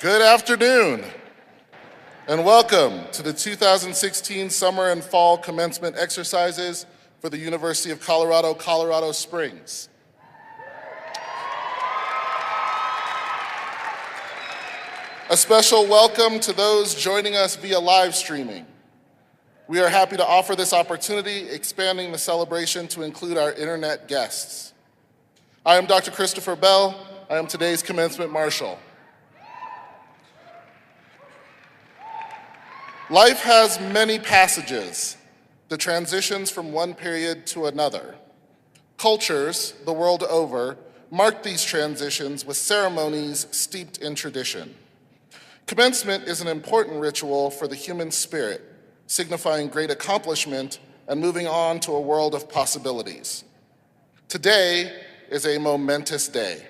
Good afternoon, and welcome to the 2016 Summer and Fall Commencement Exercises for the University of Colorado, Colorado Springs. A special welcome to those joining us via live streaming. We are happy to offer this opportunity, expanding the celebration to include our internet guests. I am Dr. Christopher Bell. I am today's commencement marshal. Life has many passages, the transitions from one period to another. Cultures, the world over, mark these transitions with ceremonies steeped in tradition. Commencement is an important ritual for the human spirit, signifying great accomplishment and moving on to a world of possibilities. Today is a momentous day.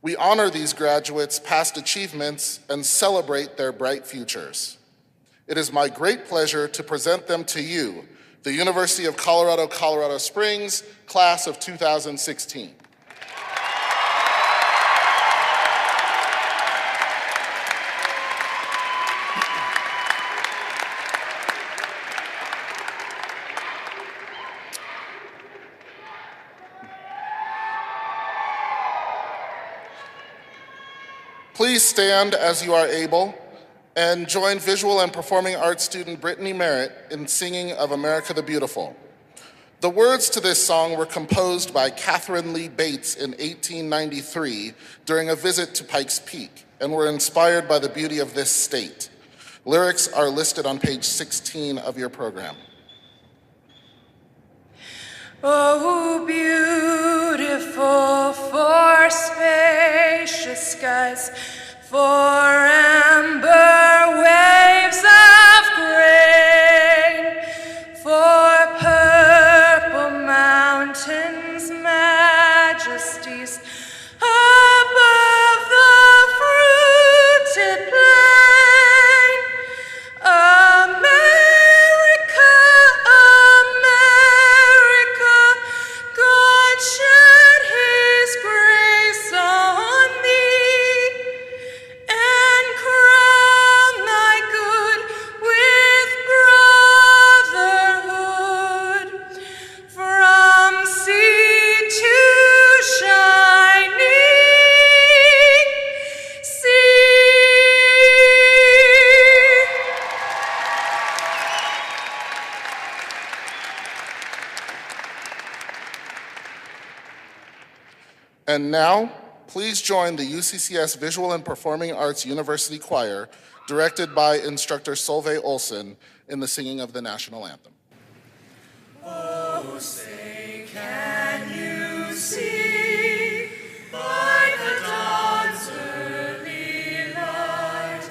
We honor these graduates' past achievements and celebrate their bright futures. It is my great pleasure to present them to you, the University of Colorado, Colorado Springs, class of 2016. Please stand as you are able and join visual and performing arts student Brittany Merritt in singing of America the Beautiful. The words to this song were composed by Catherine Lee Bates in 1893 during a visit to Pikes Peak and were inspired by the beauty of this state. Lyrics are listed on page 16 of your program. Oh, beautiful for spacious skies, for amber waves of grain, for purple mountains' majesties, above the fruited plain. America, America, God shed his grace on thee, and crown thy good with brotherhood, from sea to shining sea. And now, please join the UCCS Visual and Performing Arts University Choir, directed by instructor Solveig Olsen, in the singing of the national anthem. Oh, say, can you see by the dawn's early light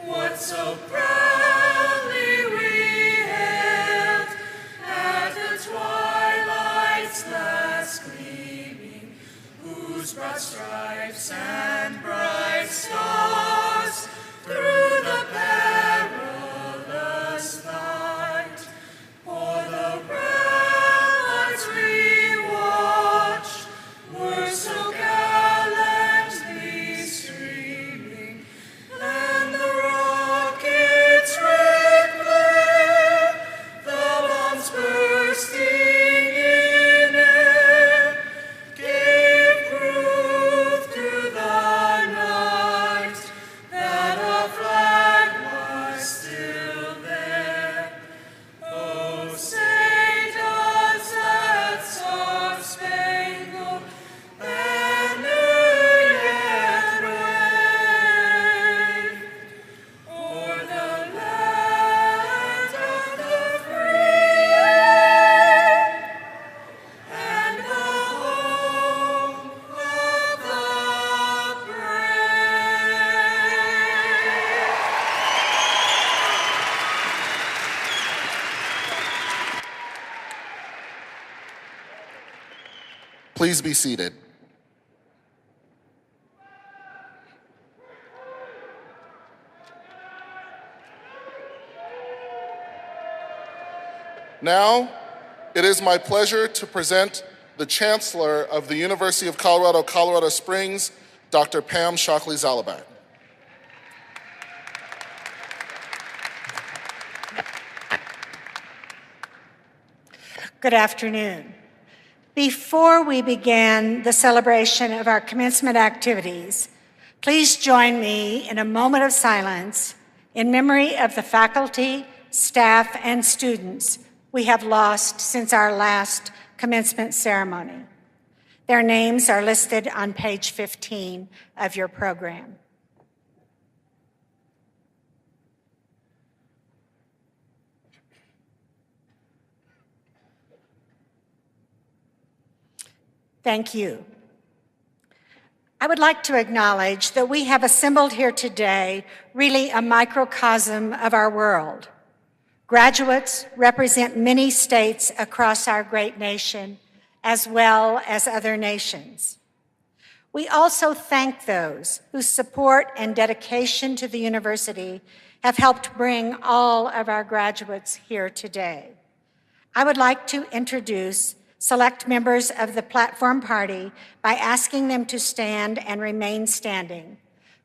what so proudly we hailed at the twilight's last gleaming, whose broad stripes and bright stars through the perilous night o'er the ramparts we watched were so gallantly streaming, and the rockets' red glare, the bombs bursting in air, gave proof through the night that our flag was still there. Oh, say does that star-spangled banner yet wave o'er the land of the free and the home of the brave? Please be seated. Now, it is my pleasure to present the Chancellor of the University of Colorado, Colorado Springs, Dr. Pam Shockley-Zalabak. Good afternoon. Before we begin the celebration of our commencement activities, please join me in a moment of silence in memory of the faculty, staff, and students we have lost since our last commencement ceremony. Their names are listed on page 15 of your program. Thank you. I would like to acknowledge that we have assembled here today really a microcosm of our world. Graduates represent many states across our great nation, as well as other nations. We also thank those whose support and dedication to the university have helped bring all of our graduates here today. I would like to introduce select members of the platform party by asking them to stand and remain standing.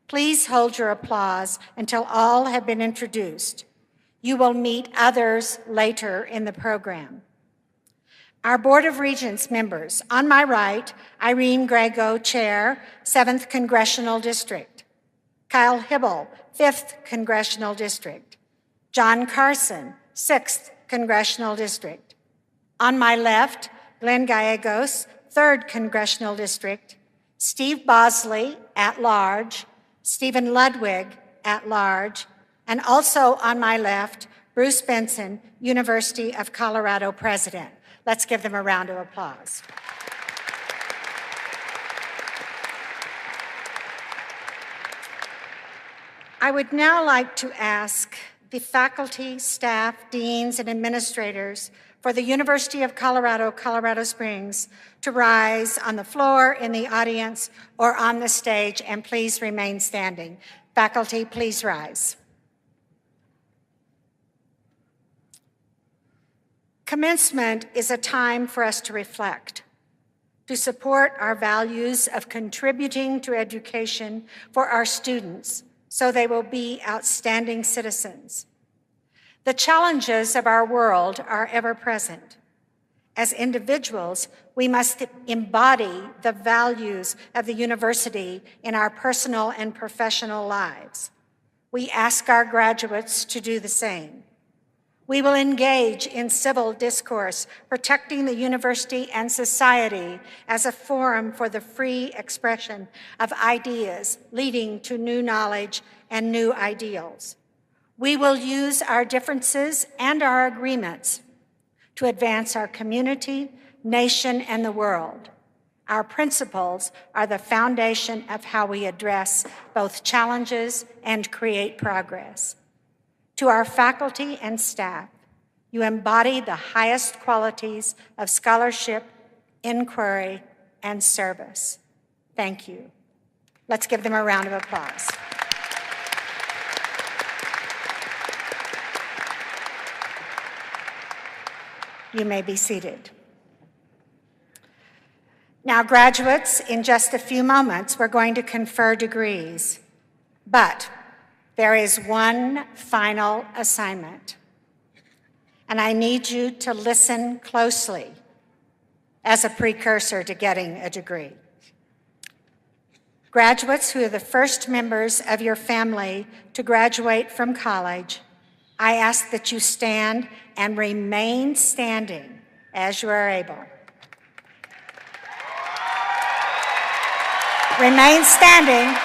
Please hold your applause until all have been introduced. You will meet others later in the program. Our Board of Regents members, on my right, Irene Grego, Chair, 7th Congressional District. Kyle Hibble, 5th Congressional District. John Carson, 6th Congressional District. On my left, Glenn Gallegos, 3rd Congressional District, Steve Bosley, at large, Stephen Ludwig, at large, and also on my left, Bruce Benson, University of Colorado President. Let's give them a round of applause. I would now like to ask the faculty, staff, deans, and administrators for the University of Colorado, Colorado Springs to rise on the floor, in the audience, or on the stage, and please remain standing. Faculty, please rise. Commencement is a time for us to reflect, to support our values of contributing to education for our students so they will be outstanding citizens. The challenges of our world are ever present. As individuals, we must embody the values of the university in our personal and professional lives. We ask our graduates to do the same. We will engage in civil discourse, protecting the university and society as a forum for the free expression of ideas leading to new knowledge and new ideals. We will use our differences and our agreements to advance our community, nation, and the world. Our principles are the foundation of how we address both challenges and create progress. To our faculty and staff, you embody the highest qualities of scholarship, inquiry, and service. Thank you. Let's give them a round of applause. You may be seated. Now, graduates, in just a few moments, we're going to confer degrees. But there is one final assignment, and I need you to listen closely as a precursor to getting a degree. Graduates who are the first members of your family to graduate from college, I ask that you stand and remain standing as you are able. Remain standing.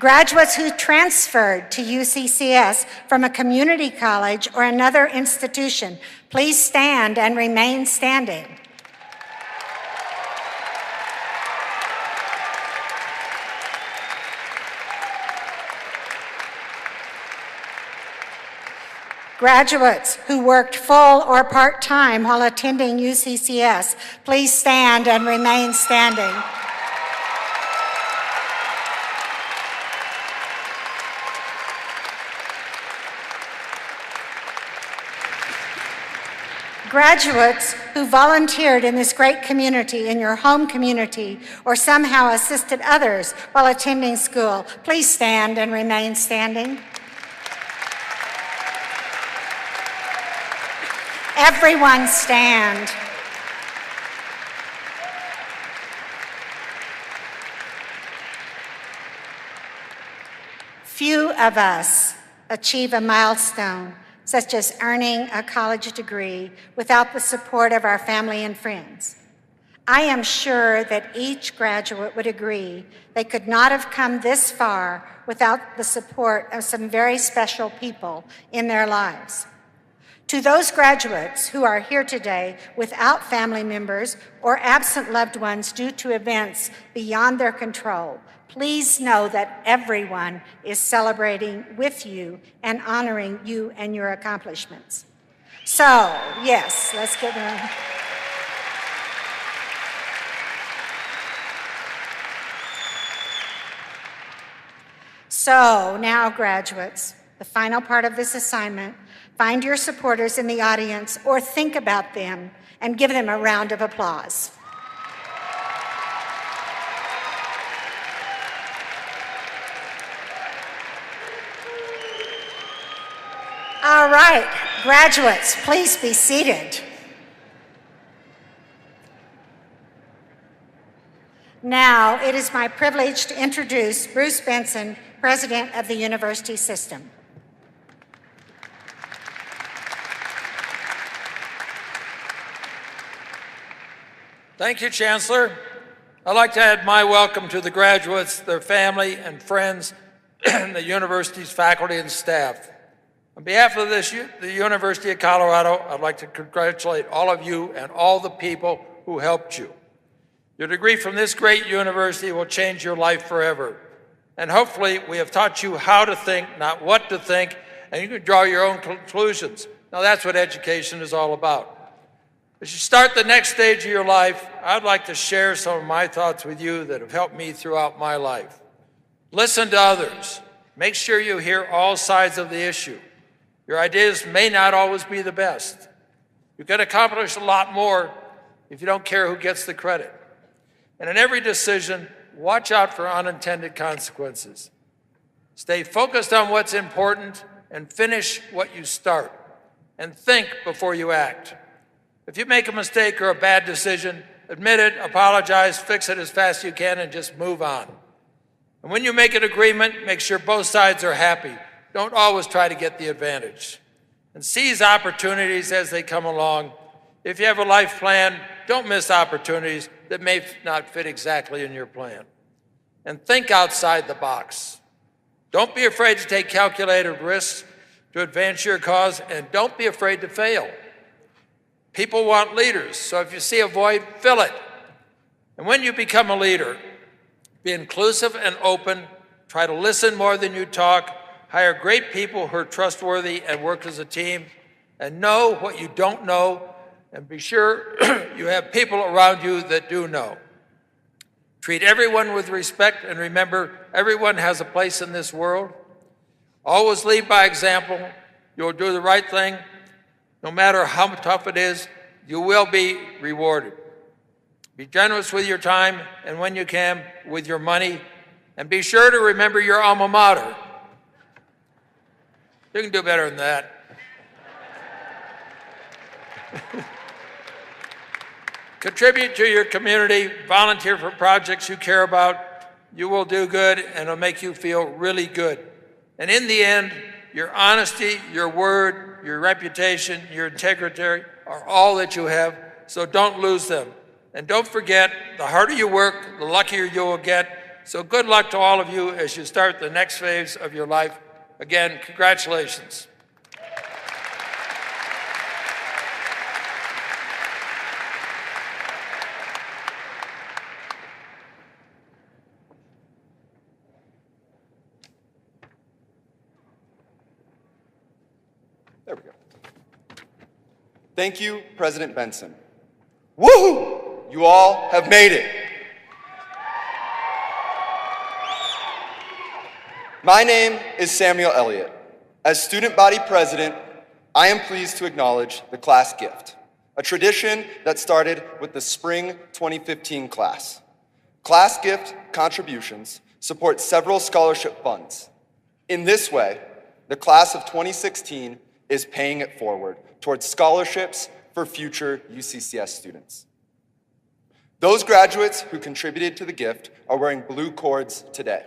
Graduates who transferred to UCCS from a community college or another institution, please stand and remain standing. Graduates who worked full or part-time while attending UCCS, please stand and remain standing. Graduates who volunteered in this great community, in your home community, or somehow assisted others while attending school, please stand and remain standing. Everyone stand. Few of us achieve a milestone such as earning a college degree without the support of our family and friends. I am sure that each graduate would agree they could not have come this far without the support of some very special people in their lives. To those graduates who are here today without family members or absent loved ones due to events beyond their control, please know that everyone is celebrating with you and honoring you and your accomplishments. So, yes, let's get them. So, now graduates, the final part of this assignment, find your supporters in the audience or think about them and give them a round of applause. All right, graduates, please be seated. Now, it is my privilege to introduce Bruce Benson, President of the University System. Thank you, Chancellor. I'd like to add my welcome to the graduates, their family and friends, and the university's faculty and staff. On behalf of the University of Colorado, I'd like to congratulate all of you and all the people who helped you. Your degree from this great university will change your life forever. And hopefully we have taught you how to think, not what to think, and you can draw your own conclusions. Now that's what education is all about. As you start the next stage of your life, I'd like to share some of my thoughts with you that have helped me throughout my life. Listen to others. Make sure you hear all sides of the issue. Your ideas may not always be the best. You can accomplish a lot more if you don't care who gets the credit. And in every decision, watch out for unintended consequences. Stay focused on what's important and finish what you start. And think before you act. If you make a mistake or a bad decision, admit it, apologize, fix it as fast as you can, and just move on. And when you make an agreement, make sure both sides are happy. Don't always try to get the advantage. And seize opportunities as they come along. If you have a life plan, don't miss opportunities that may not fit exactly in your plan. And think outside the box. Don't be afraid to take calculated risks to advance your cause, and don't be afraid to fail. People want leaders, so if you see a void, fill it. And when you become a leader, be inclusive and open, try to listen more than you talk, hire great people who are trustworthy and work as a team, and know what you don't know, and be sure you have people around you that do know. Treat everyone with respect, and remember, everyone has a place in this world. Always lead by example. You'll do the right thing. No matter how tough it is, you will be rewarded. Be generous with your time, and when you can, with your money, and be sure to remember your alma mater. You can do better than that. Contribute to your community, volunteer for projects you care about. You will do good, and it'll make you feel really good. And in the end, your honesty, your word, your reputation, your integrity are all that you have, so don't lose them. And don't forget, the harder you work, the luckier you will get. So good luck to all of you as you start the next phase of your life. Again, congratulations. There we go. Thank you, President Benson. Woohoo! You all have made it. My name is Samuel Elliott. As student body president, I am pleased to acknowledge the class gift. a tradition that started with the spring 2015 class. Class gift contributions support several scholarship funds. In this way, the class of 2016 is paying it forward towards scholarships for future UCCS students. Those graduates who contributed to the gift are wearing blue cords today.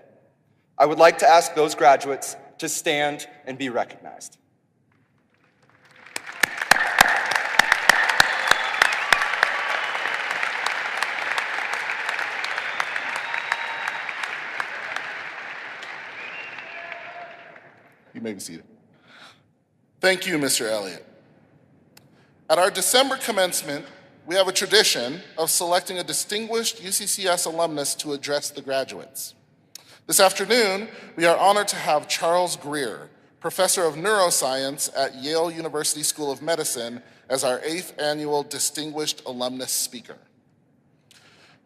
I would like to ask those graduates to stand and be recognized. You may be seated. Thank you, Mr. Elliott. At our December commencement, we have a tradition of selecting a distinguished UCCS alumnus to address the graduates. This afternoon, we are honored to have Charles Greer, Professor of Neuroscience at Yale University School of Medicine, as our 8th annual Distinguished Alumnus Speaker.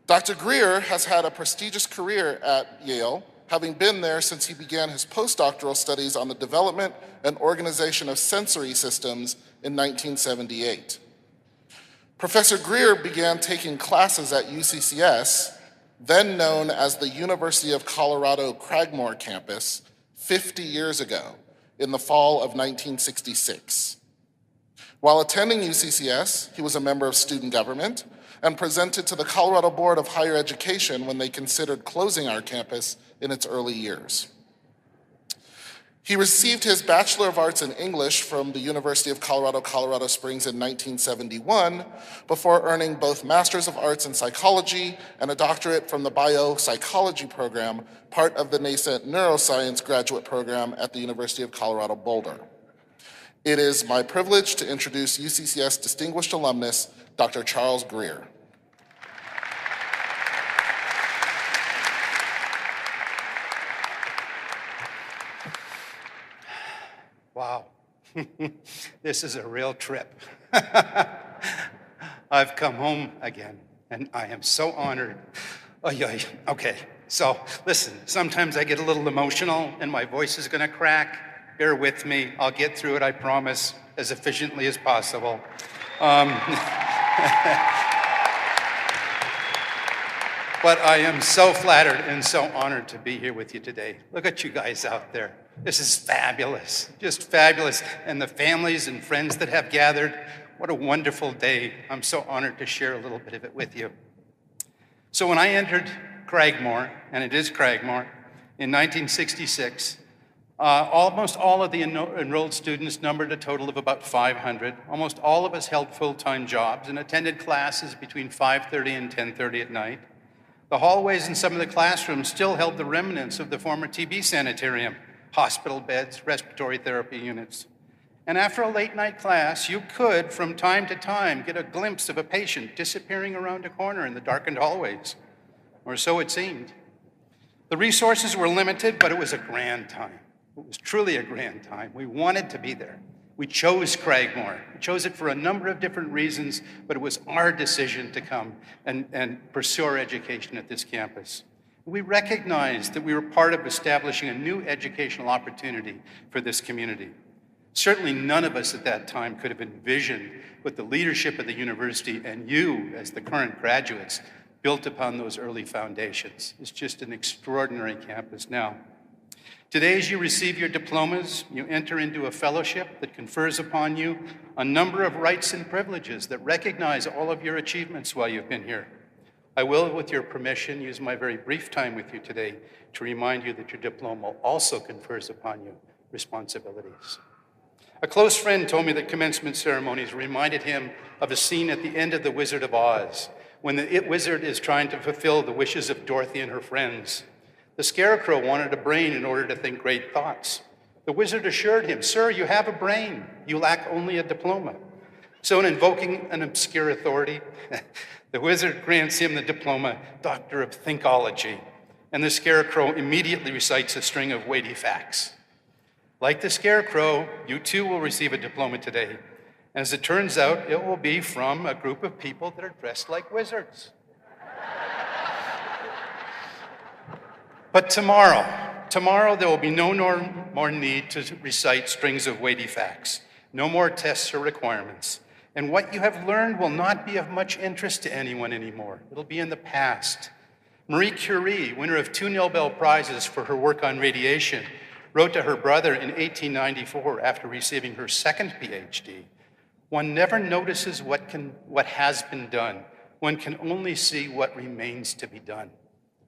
Dr. Greer has had a prestigious career at Yale, having been there since he began his postdoctoral studies on the development and organization of sensory systems in 1978. Professor Greer began taking classes at UCCS, then known as the University of Colorado Cragmore campus, 50 years ago, in the fall of 1966. While attending UCCS, he was a member of student government and presented to the Colorado Board of Higher Education when they considered closing our campus in its early years. He received his Bachelor of Arts in English from the University of Colorado, Colorado Springs in 1971, before earning both Masters of Arts in Psychology and a doctorate from the Biopsychology program, part of the nascent Neuroscience graduate program at the University of Colorado Boulder. It is my privilege to introduce UCCS Distinguished Alumnus, Dr. Charles Greer. Wow, this is a real trip. I've come home again, and I am so honored. Oh, yeah, okay, so listen, sometimes I get a little emotional and my voice is gonna crack. Bear with me, I'll get through it, I promise, as efficiently as possible. But I am so flattered and so honored to be here with you today. Look at you guys out there. This is fabulous, just fabulous. And the families and friends that have gathered, what a wonderful day. I'm so honored to share a little bit of it with you. So when I entered Cragmore, and it is Cragmore, in 1966, almost all of the enrolled students numbered a total of about 500. Almost all of us held full-time jobs and attended classes between 5:30 and 10:30 at night. The hallways in some of the classrooms still held the remnants of the former TB sanitarium, hospital beds, respiratory therapy units. And after a late night class, you could, from time to time, get a glimpse of a patient disappearing around a corner in the darkened hallways, or so it seemed. The resources were limited, but it was a grand time. It was truly a grand time. We wanted to be there. We chose Cragmore. We chose it for a number of different reasons, but it was our decision to come and pursue our education at this campus. We recognized that we were part of establishing a new educational opportunity for this community. Certainly none of us at that time could have envisioned what the leadership of the university and you, as the current graduates, built upon those early foundations. It's just an extraordinary campus now. Today, as you receive your diplomas, you enter into a fellowship that confers upon you a number of rights and privileges that recognize all of your achievements while you've been here. I will, with your permission, use my very brief time with you today to remind you that your diploma also confers upon you responsibilities. A close friend told me that commencement ceremonies reminded him of a scene at the end of The Wizard of Oz, when the wizard is trying to fulfill the wishes of Dorothy and her friends. The Scarecrow wanted a brain in order to think great thoughts. The wizard assured him, "Sir, you have a brain. You lack only a diploma." So in invoking an obscure authority, the wizard grants him the diploma, Doctor of Thinkology, and the Scarecrow immediately recites a string of weighty facts. Like the Scarecrow, you too will receive a diploma today. And as it turns out, it will be from a group of people that are dressed like wizards. But tomorrow there will be no more need to recite strings of weighty facts. No more tests or requirements. And what you have learned will not be of much interest to anyone anymore. It'll be in the past. Marie Curie, winner of 2 Nobel Prizes for her work on radiation, wrote to her brother in 1894 after receiving her second PhD, "One never notices what has been done. One can only see what remains to be done."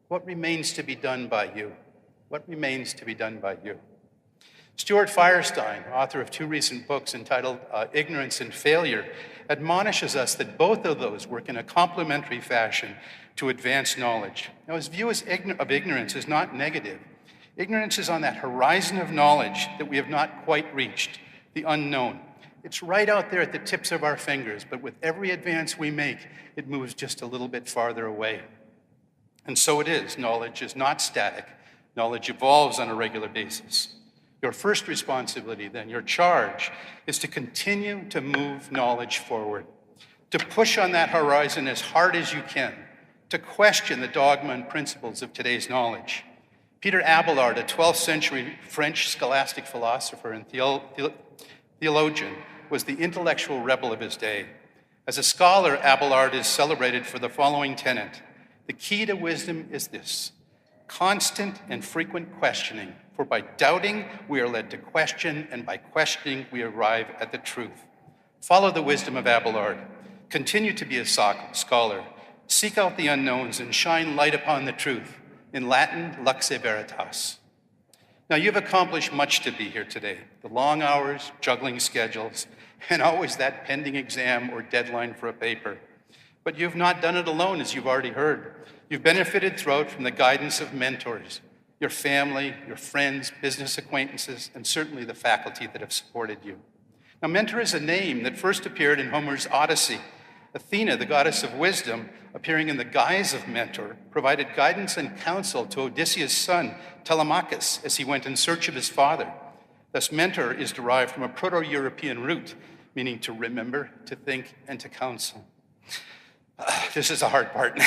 What remains to be done by you? What remains to be done by you? Stuart Firestein, author of 2 recent books entitled Ignorance and Failure, admonishes us that both of those work in a complementary fashion to advance knowledge. Now, his view of ignorance is not negative. Ignorance is on that horizon of knowledge that we have not quite reached, the unknown. It's right out there at the tips of our fingers, but with every advance we make, it moves just a little bit farther away. And so it is. Knowledge is not static. Knowledge evolves on a regular basis. Your first responsibility, then, your charge, is to continue to move knowledge forward, to push on that horizon as hard as you can, to question the dogma and principles of today's knowledge. Peter Abelard, a 12th century French scholastic philosopher and theologian, was the intellectual rebel of his day. As a scholar, Abelard is celebrated for the following tenet: the key to wisdom is this: constant and frequent questioning, for by doubting we are led to question, and by questioning we arrive at the truth. Follow the wisdom of Abelard. Continue to be a scholar. Seek out the unknowns and shine light upon the truth. In Latin, lux veritas. Now, you've accomplished much to be here today. The long hours, juggling schedules, and always that pending exam or deadline for a paper. But you've not done it alone, as you've already heard. You've benefited throughout from the guidance of mentors, your family, your friends, business acquaintances, and certainly the faculty that have supported you. Now, mentor is a name that first appeared in Homer's Odyssey. Athena, the goddess of wisdom, appearing in the guise of mentor, provided guidance and counsel to Odysseus' son, Telemachus, as he went in search of his father. Thus, mentor is derived from a Proto-European root, meaning to remember, to think, and to counsel. This is the hard part.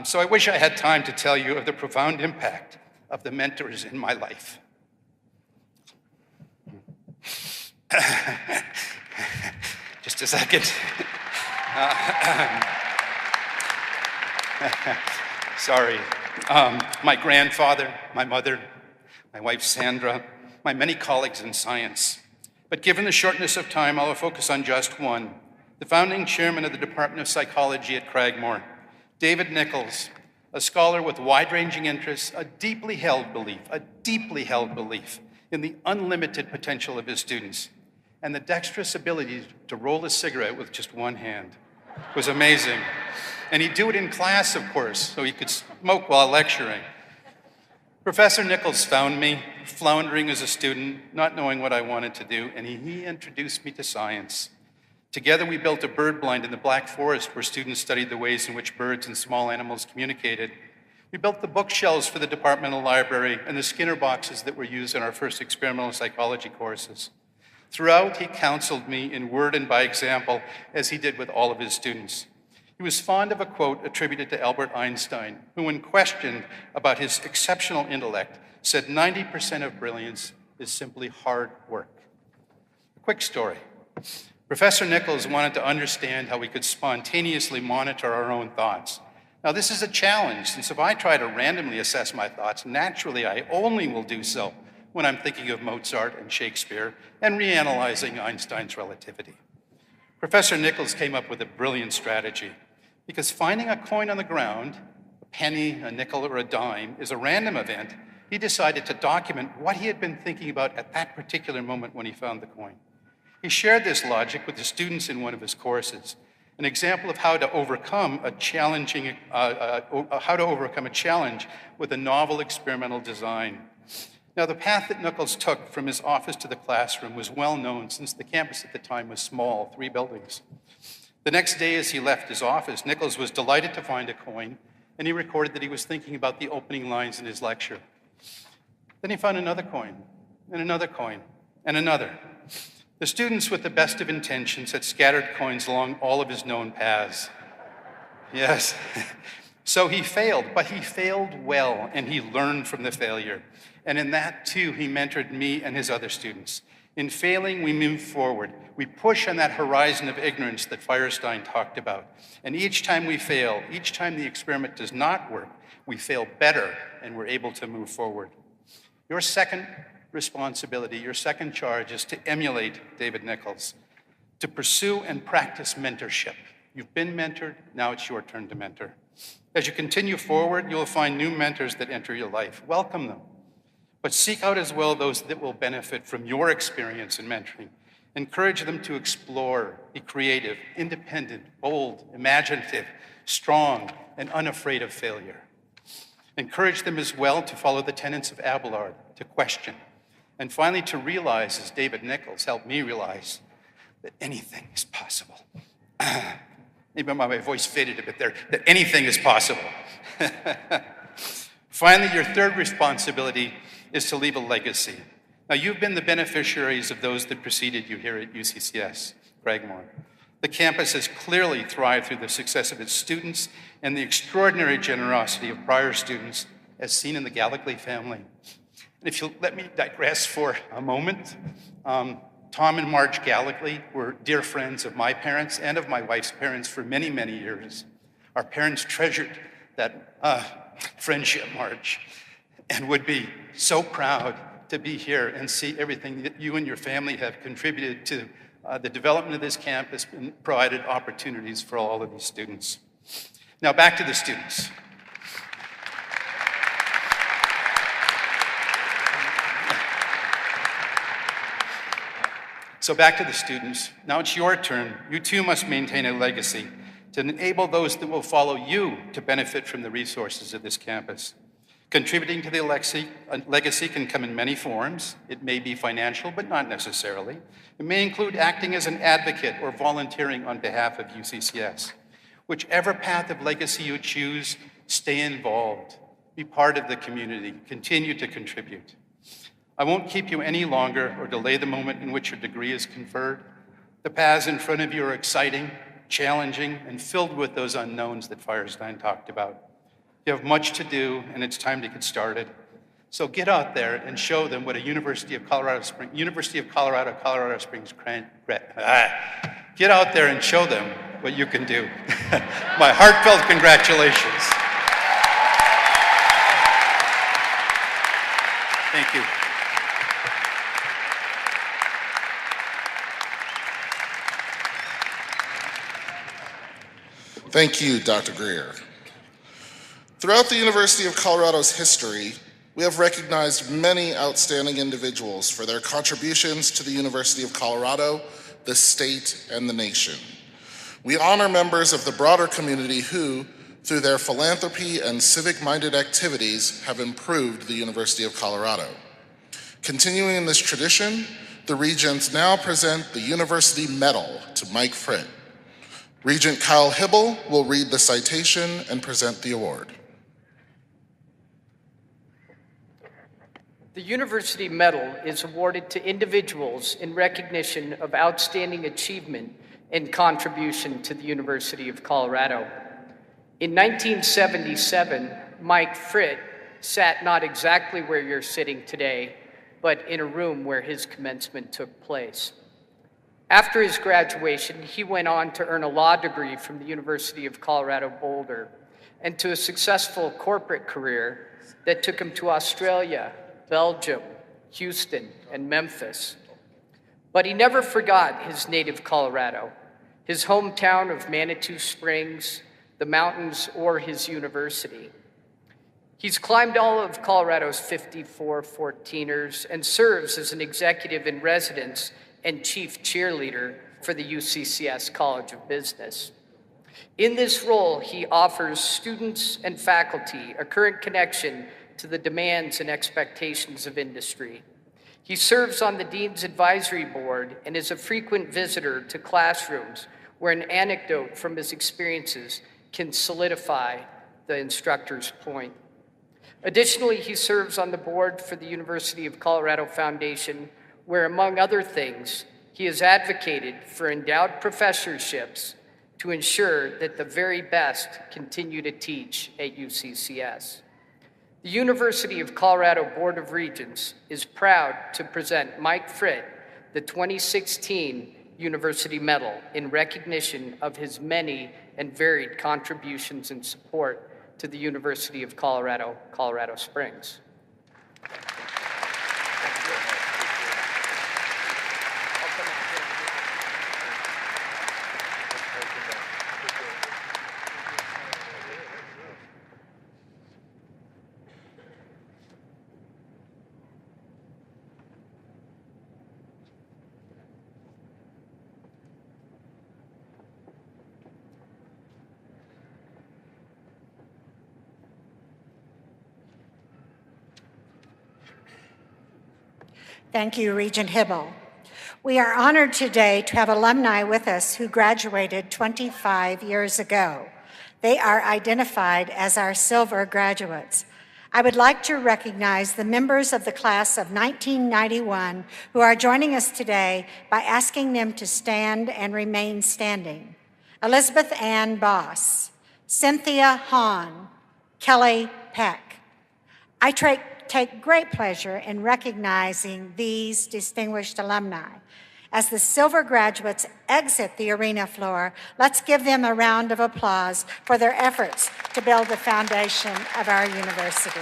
So I wish I had time to tell you of the profound impact of the mentors in my life. Just a second. Sorry. My grandfather, my mother, my wife Sandra, my many colleagues in science. But given the shortness of time, I will focus on just one: the founding chairman of the Department of Psychology at Cragmore, David Nichols, a scholar with wide-ranging interests, a deeply held belief in the unlimited potential of his students, and the dexterous ability to roll a cigarette with just one hand. It was amazing. And he'd do it in class, of course, so he could smoke while lecturing. Professor Nichols found me, floundering as a student, not knowing what I wanted to do, and he introduced me to science. Together, we built a bird blind in the Black Forest where students studied the ways in which birds and small animals communicated. We built the bookshelves for the departmental library and the Skinner boxes that were used in our first experimental psychology courses. Throughout, he counseled me in word and by example, as he did with all of his students. He was fond of a quote attributed to Albert Einstein, who, when questioned about his exceptional intellect, said 90% of brilliance is simply hard work. A quick story. Professor Nichols wanted to understand how we could spontaneously monitor our own thoughts. Now, this is a challenge, since if I try to randomly assess my thoughts, naturally I only will do so when I'm thinking of Mozart and Shakespeare and reanalyzing Einstein's relativity. Professor Nichols came up with a brilliant strategy, because finding a coin on the ground, a penny, a nickel, or a dime, is a random event. He decided to document what he had been thinking about at that particular moment when he found the coin. He shared this logic with the students in one of his courses, an example of how to overcome a challenge with a novel experimental design. Now, the path that Nichols took from his office to the classroom was well known, since the campus at the time was small, 3 buildings. The next day, as he left his office, Nichols was delighted to find a coin, and he recorded that he was thinking about the opening lines in his lecture. Then he found another coin, and another coin, and another. The students, with the best of intentions, had scattered coins along all of his known paths. Yes. So he failed, but he failed well, and he learned from the failure. And in that, too, he mentored me and his other students. In failing, we move forward. We push on that horizon of ignorance that Firestein talked about. And each time we fail, each time the experiment does not work, we fail better, and we're able to move forward. Your second responsibility, your second charge is to emulate David Nichols, to pursue and practice mentorship. You've been mentored, now it's your turn to mentor. As you continue forward, you'll find new mentors that enter your life. Welcome them. But seek out as well those that will benefit from your experience in mentoring. Encourage them to explore, be creative, independent, bold, imaginative, strong, and unafraid of failure. Encourage them as well to follow the tenets of Abelard, to question, and finally to realize, as David Nichols helped me realize, that anything is possible. Maybe my voice faded a bit there, that anything is possible. Finally, your third responsibility is to leave a legacy. Now, you've been the beneficiaries of those that preceded you here at UCCS, Cragmore. The campus has clearly thrived through the success of its students and the extraordinary generosity of prior students, as seen in the Gallicley family. And if you'll let me digress for a moment, Tom and Marge Gallicley were dear friends of my parents and of my wife's parents for many, many years. Our parents treasured that friendship, Marge, and would be so proud to be here and see everything that you and your family have contributed to the development of this campus and provided opportunities for all of these students. Now back to the students. So back to the students. Now it's your turn. You too must maintain a legacy to enable those that will follow you to benefit from the resources of this campus. Contributing to the legacy can come in many forms. It may be financial, but not necessarily. It may include acting as an advocate or volunteering on behalf of UCCS. Whichever path of legacy you choose, stay involved. Be part of the community. Continue to contribute. I won't keep you any longer or delay the moment in which your degree is conferred. The paths in front of you are exciting, challenging, and filled with those unknowns that Firestein talked about. You have much to do, and it's time to get started. So get out there and show them what a University of Colorado Springs grant. Get out there and show them what you can do. My heartfelt congratulations. Thank you. Thank you, Dr. Greer. Throughout the University of Colorado's history, we have recognized many outstanding individuals for their contributions to the University of Colorado, the state, and the nation. We honor members of the broader community who, through their philanthropy and civic-minded activities, have improved the University of Colorado. Continuing in this tradition, the Regents now present the University Medal to Mike Fritt. Regent Kyle Hibble will read the citation and present the award. The University Medal is awarded to individuals in recognition of outstanding achievement and contribution to the University of Colorado. In 1977, Mike Fritt sat not exactly where you're sitting today, but in a room where his commencement took place. After his graduation, he went on to earn a law degree from the University of Colorado Boulder and to a successful corporate career that took him to Australia, Belgium, Houston, and Memphis. But he never forgot his native Colorado, his hometown of Manitou Springs, the mountains, or his university. He's climbed all of Colorado's 54 14ers and serves as an executive in residence and chief cheerleader for the UCCS College of Business. In this role, he offers students and faculty a current connection to the demands and expectations of industry. He serves on the Dean's Advisory Board and is a frequent visitor to classrooms where an anecdote from his experiences can solidify the instructor's point. Additionally, he serves on the board for the University of Colorado Foundation, where, among other things, he has advocated for endowed professorships to ensure that the very best continue to teach at UCCS. The University of Colorado Board of Regents is proud to present Mike Fritt the 2016 University Medal in recognition of his many and varied contributions and support to the University of Colorado, Colorado Springs. Thank you, Regent Hybl. We are honored today to have alumni with us who graduated 25 years ago. They are identified as our silver graduates. I would like to recognize the members of the class of 1991 who are joining us today by asking them to stand and remain standing. Elizabeth Ann Boss, Cynthia Hahn, Kelly Peck. I take great pleasure in recognizing these distinguished alumni. As the silver graduates exit the arena floor, let's give them a round of applause for their efforts to build the foundation of our university.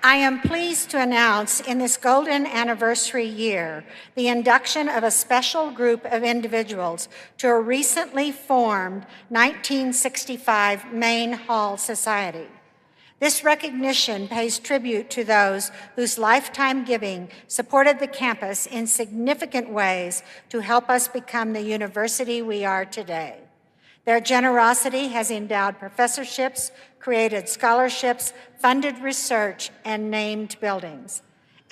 I am pleased to announce in this golden anniversary year the induction of a special group of individuals to a recently formed 1965 Main Hall Society. This recognition pays tribute to those whose lifetime giving supported the campus in significant ways to help us become the university we are today. Their generosity has endowed professorships, created scholarships, funded research, and named buildings.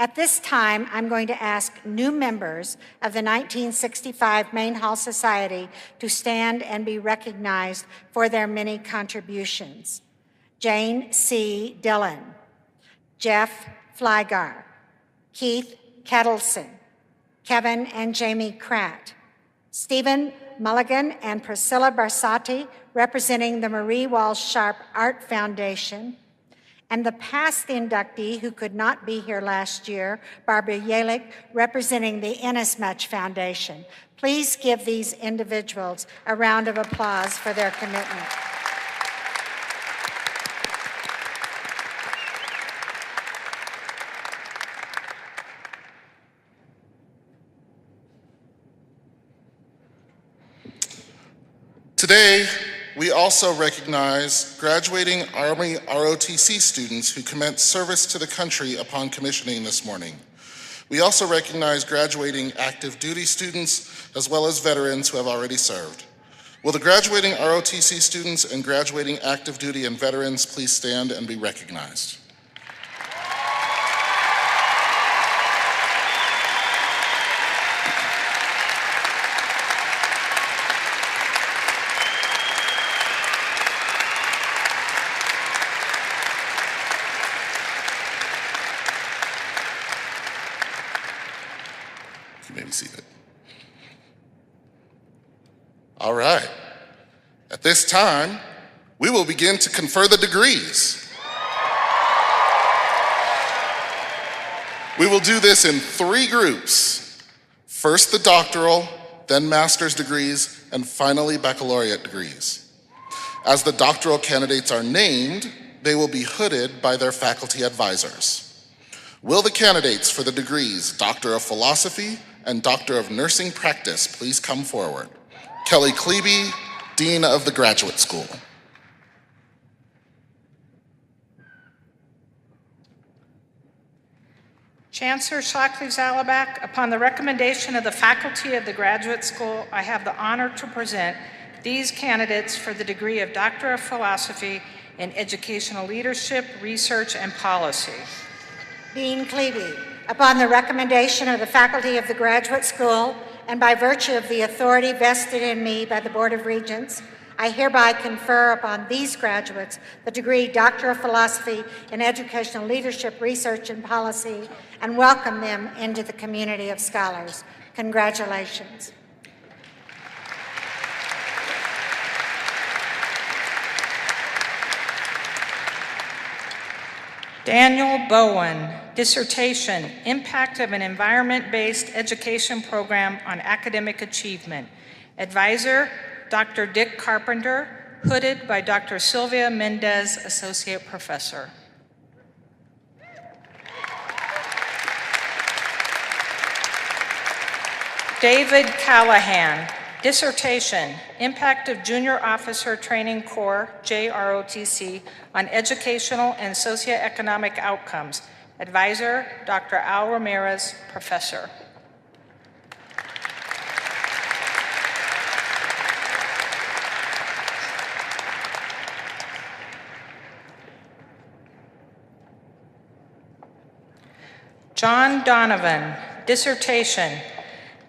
At this time, I'm going to ask new members of the 1965 Main Hall Society to stand and be recognized for their many contributions. Jane C. Dillon, Jeff Flygar, Keith Kettleson, Kevin and Jamie Kratt, Stephen Mulligan and Priscilla Barsati, representing the Marie Walsh Sharp Art Foundation, and the past inductee who could not be here last year, Barbara Yalick, representing the Inasmuch Foundation. Please give these individuals a round of applause for their commitment. Today, we also recognize graduating Army ROTC students who commenced service to the country upon commissioning this morning. We also recognize graduating active duty students as well as veterans who have already served. Will the graduating ROTC students and graduating active duty and veterans please stand and be recognized? You may be seated. All right. At this time, we will begin to confer the degrees. We will do this in 3 groups. First the doctoral, then master's degrees, and finally baccalaureate degrees. As the doctoral candidates are named, they will be hooded by their faculty advisors. Will the candidates for the degrees Doctor of Philosophy and Doctor of Nursing Practice please come forward? Kelly Klebe, Dean of the Graduate School. Chancellor Shockley-Zalabak, upon the recommendation of the faculty of the Graduate School, I have the honor to present these candidates for the degree of Doctor of Philosophy in Educational Leadership, Research, and Policy. Dean Klebe, upon the recommendation of the faculty of the Graduate School and by virtue of the authority vested in me by the Board of Regents, I hereby confer upon these graduates the degree Doctor of Philosophy in Educational Leadership, Research, and Policy, and welcome them into the community of scholars. Congratulations. Daniel Bowen, dissertation, Impact of an Environment-Based Education Program on Academic Achievement. Advisor, Dr. Dick Carpenter, hooded by Dr. Sylvia Mendez, Associate Professor. David Callahan, dissertation, Impact of Junior Officer Training Corps, JROTC, on Educational and Socioeconomic Outcomes. Advisor, Dr. Al Ramirez, Professor. John Donovan, dissertation,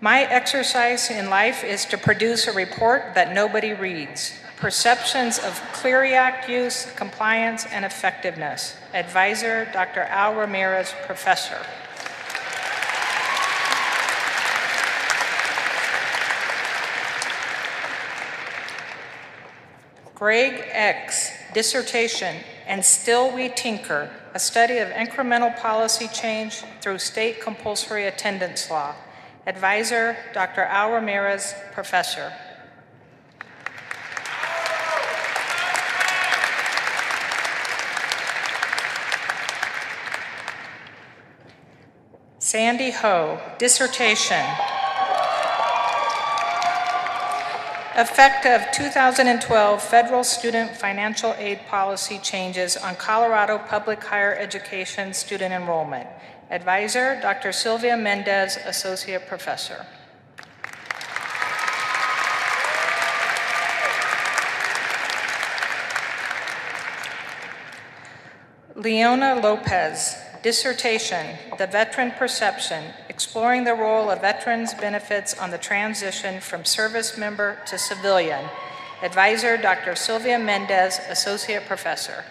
My exercise in life is to produce a report that nobody reads. Perceptions of Clery Act use, compliance, and effectiveness. Advisor, Dr. Al Ramirez, Professor. Greg X, dissertation, And Still We Tinker, a study of incremental policy change through state compulsory attendance law. Advisor, Dr. Al Ramirez, Professor. Sandy Ho, dissertation. Effect of 2012 federal student financial aid policy changes on Colorado public higher education student enrollment. Advisor, Dr. Sylvia Mendez, Associate Professor. Leona Lopez, dissertation, The Veteran Perception, Exploring the Role of Veterans Benefits on the Transition from Service Member to Civilian. Advisor, Dr. Sylvia Mendez, Associate Professor.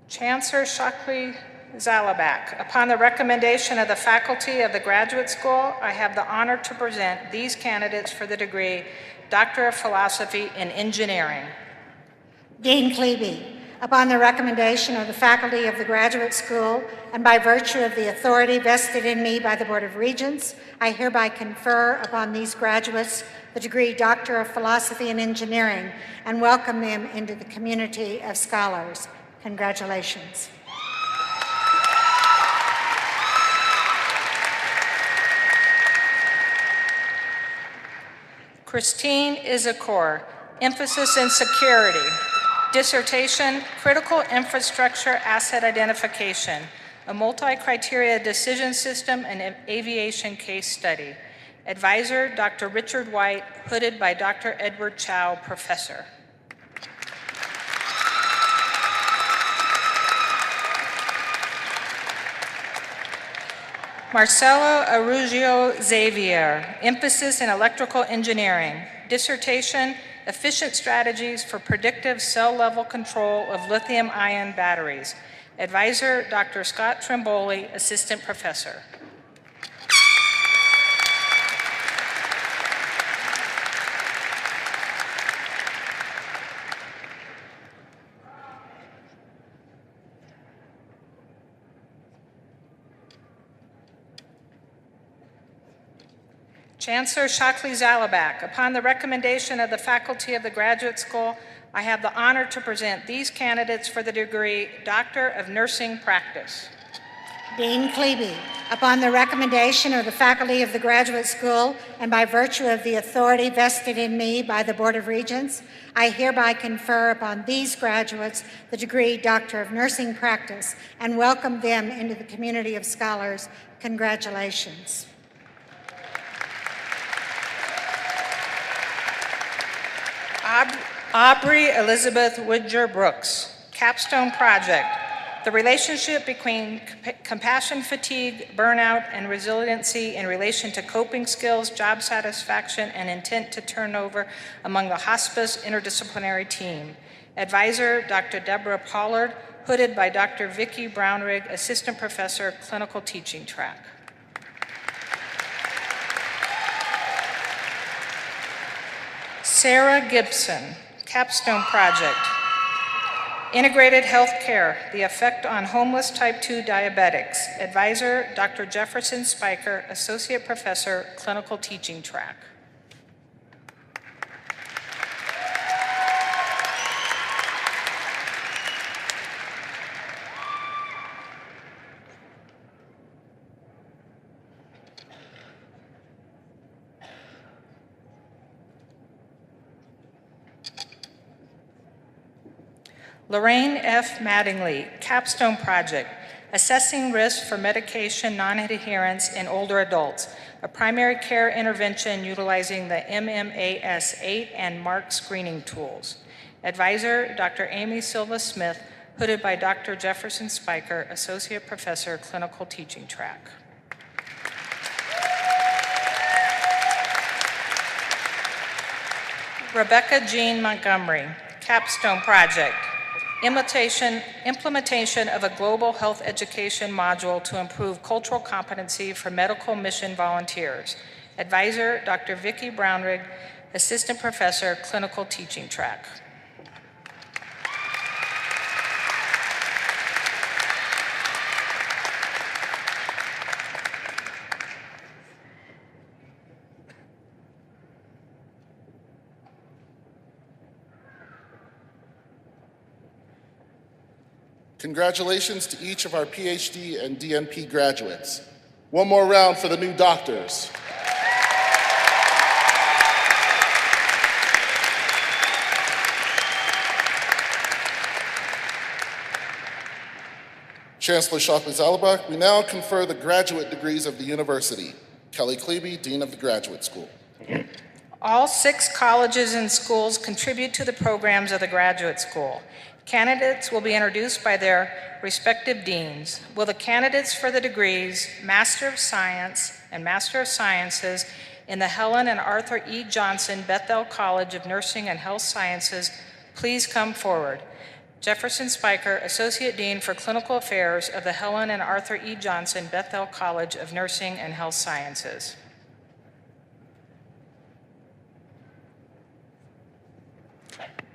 Chancellor Shockley Zalabak. Upon the recommendation of the faculty of the Graduate School, I have the honor to present these candidates for the degree Doctor of Philosophy in Engineering. Dean Klebe, upon the recommendation of the faculty of the Graduate School and by virtue of the authority vested in me by the Board of Regents, I hereby confer upon these graduates the degree Doctor of Philosophy in Engineering and welcome them into the community of scholars. Congratulations. Christine Izakor, emphasis in security. Dissertation, Critical Infrastructure Asset Identification, a multi-criteria decision system and aviation case study. Advisor, Dr. Richard White, hooded by Dr. Edward Chow, Professor. Marcelo Arugio Xavier, emphasis in electrical engineering. Dissertation, Efficient Strategies for Predictive Cell-Level Control of Lithium-Ion Batteries. Advisor, Dr. Scott Trimboli, Assistant Professor. Chancellor Shockley Zalabak, upon the recommendation of the faculty of the Graduate School, I have the honor to present these candidates for the degree Doctor of Nursing Practice. Dean Klebe, upon the recommendation of the faculty of the Graduate School and by virtue of the authority vested in me by the Board of Regents, I hereby confer upon these graduates the degree Doctor of Nursing Practice and welcome them into the community of scholars. Congratulations. Aubrey Elizabeth Woodger Brooks, Capstone Project, the relationship between compassion fatigue, burnout, and resiliency in relation to coping skills, job satisfaction, and intent to turnover among the hospice interdisciplinary team. Advisor, Dr. Deborah Pollard, hooded by Dr. Vicki Brownrigg, Assistant Professor, Clinical Teaching Track. Sarah Gibson, Capstone Project. Integrated Healthcare, the effect on homeless type 2 diabetics. Advisor, Dr. Jefferson Spiker, Associate Professor, Clinical Teaching Track. Lorraine F. Mattingly, Capstone Project, Assessing Risk for Medication Non-Adherence in Older Adults, a primary care intervention utilizing the MMAS-8 and MARC screening tools. Advisor, Dr. Amy Silva Smith, hooded by Dr. Jefferson Spiker, Associate Professor, Clinical Teaching Track. Rebecca Jean Montgomery, Capstone Project, implementation of a global health education module to improve cultural competency for medical mission volunteers. Advisor, Dr. Vicki Brownrigg, Assistant Professor, Clinical Teaching Track. Congratulations to each of our PhD and DNP graduates. One more round for the new doctors. Chancellor Shockley-Zalabak, we now confer the graduate degrees of the university. Kelly Klebe, Dean of the Graduate School. All 6 colleges and schools contribute to the programs of the Graduate School. Candidates will be introduced by their respective deans. Will the candidates for the degrees Master of Science and Master of Sciences in the Helen and Arthur E. Johnson Bethel College of Nursing and Health Sciences please come forward? Jefferson Spiker, Associate Dean for Clinical Affairs of the Helen and Arthur E. Johnson Bethel College of Nursing and Health Sciences.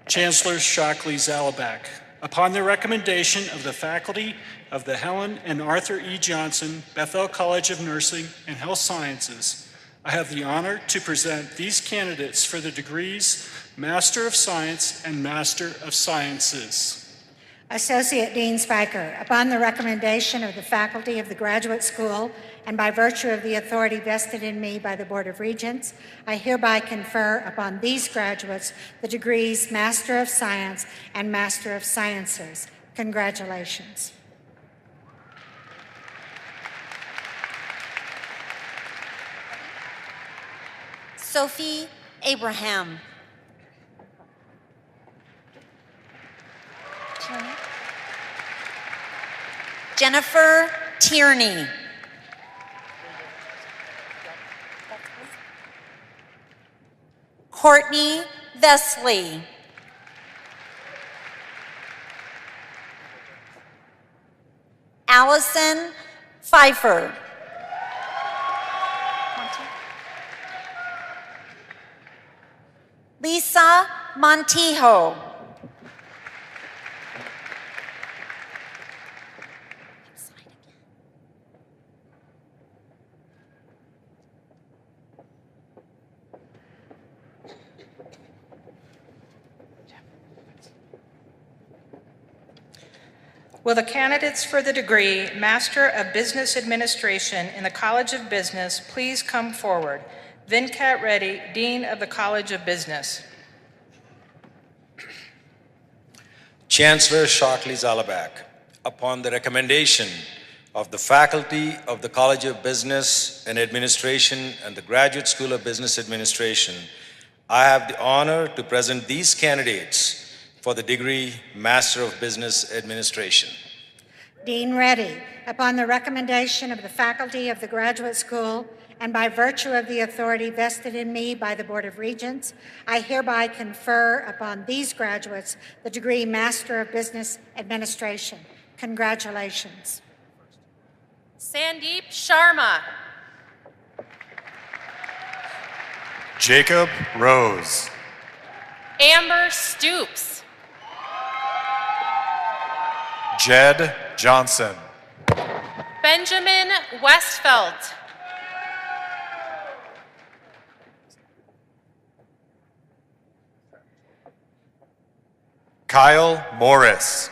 Chancellor Shockley-Zalabak, upon the recommendation of the faculty of the Helen and Arthur E. Johnson Bethel College of Nursing and Health Sciences, I have the honor to present these candidates for the degrees Master of Science and Master of Sciences. Associate Dean Spiker, upon the recommendation of the faculty of the Graduate School and by virtue of the authority vested in me by the Board of Regents, I hereby confer upon these graduates the degrees Master of Science and Master of Sciences. Congratulations. Sophie Abraham. Jennifer Tierney. Courtney Vesley. Allison Pfeiffer. Lisa Montijo. Will the candidates for the degree Master of Business Administration in the College of Business please come forward? Venkat Reddy, Dean of the College of Business. Chancellor Shockley-Zalabak, upon the recommendation of the faculty of the College of Business and Administration and the Graduate School of Business Administration, I have the honor to present these candidates for the degree Master of Business Administration. Dean Reddy, upon the recommendation of the faculty of the Graduate School and by virtue of the authority vested in me by the Board of Regents, I hereby confer upon these graduates the degree Master of Business Administration. Congratulations. Sandeep Sharma. Jacob Rose. Amber Stoops. Jed Johnson. Benjamin Westfelt. Kyle Morris.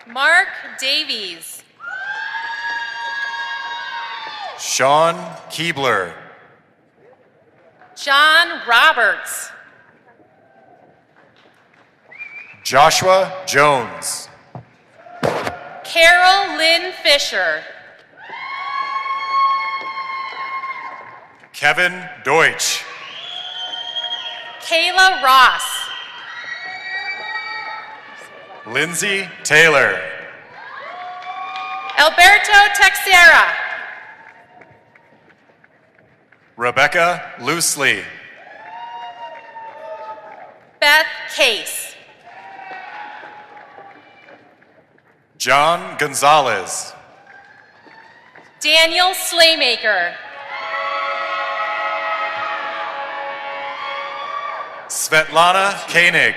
Mark Davies. Sean Keebler. John Roberts. Joshua Jones. Carol Lynn Fisher. Kevin Deutsch. Kayla Ross. Lindsay Taylor. Alberto Texera. Rebecca Loosely. Beth Case. John Gonzalez. Daniel Slaymaker. Svetlana Koenig.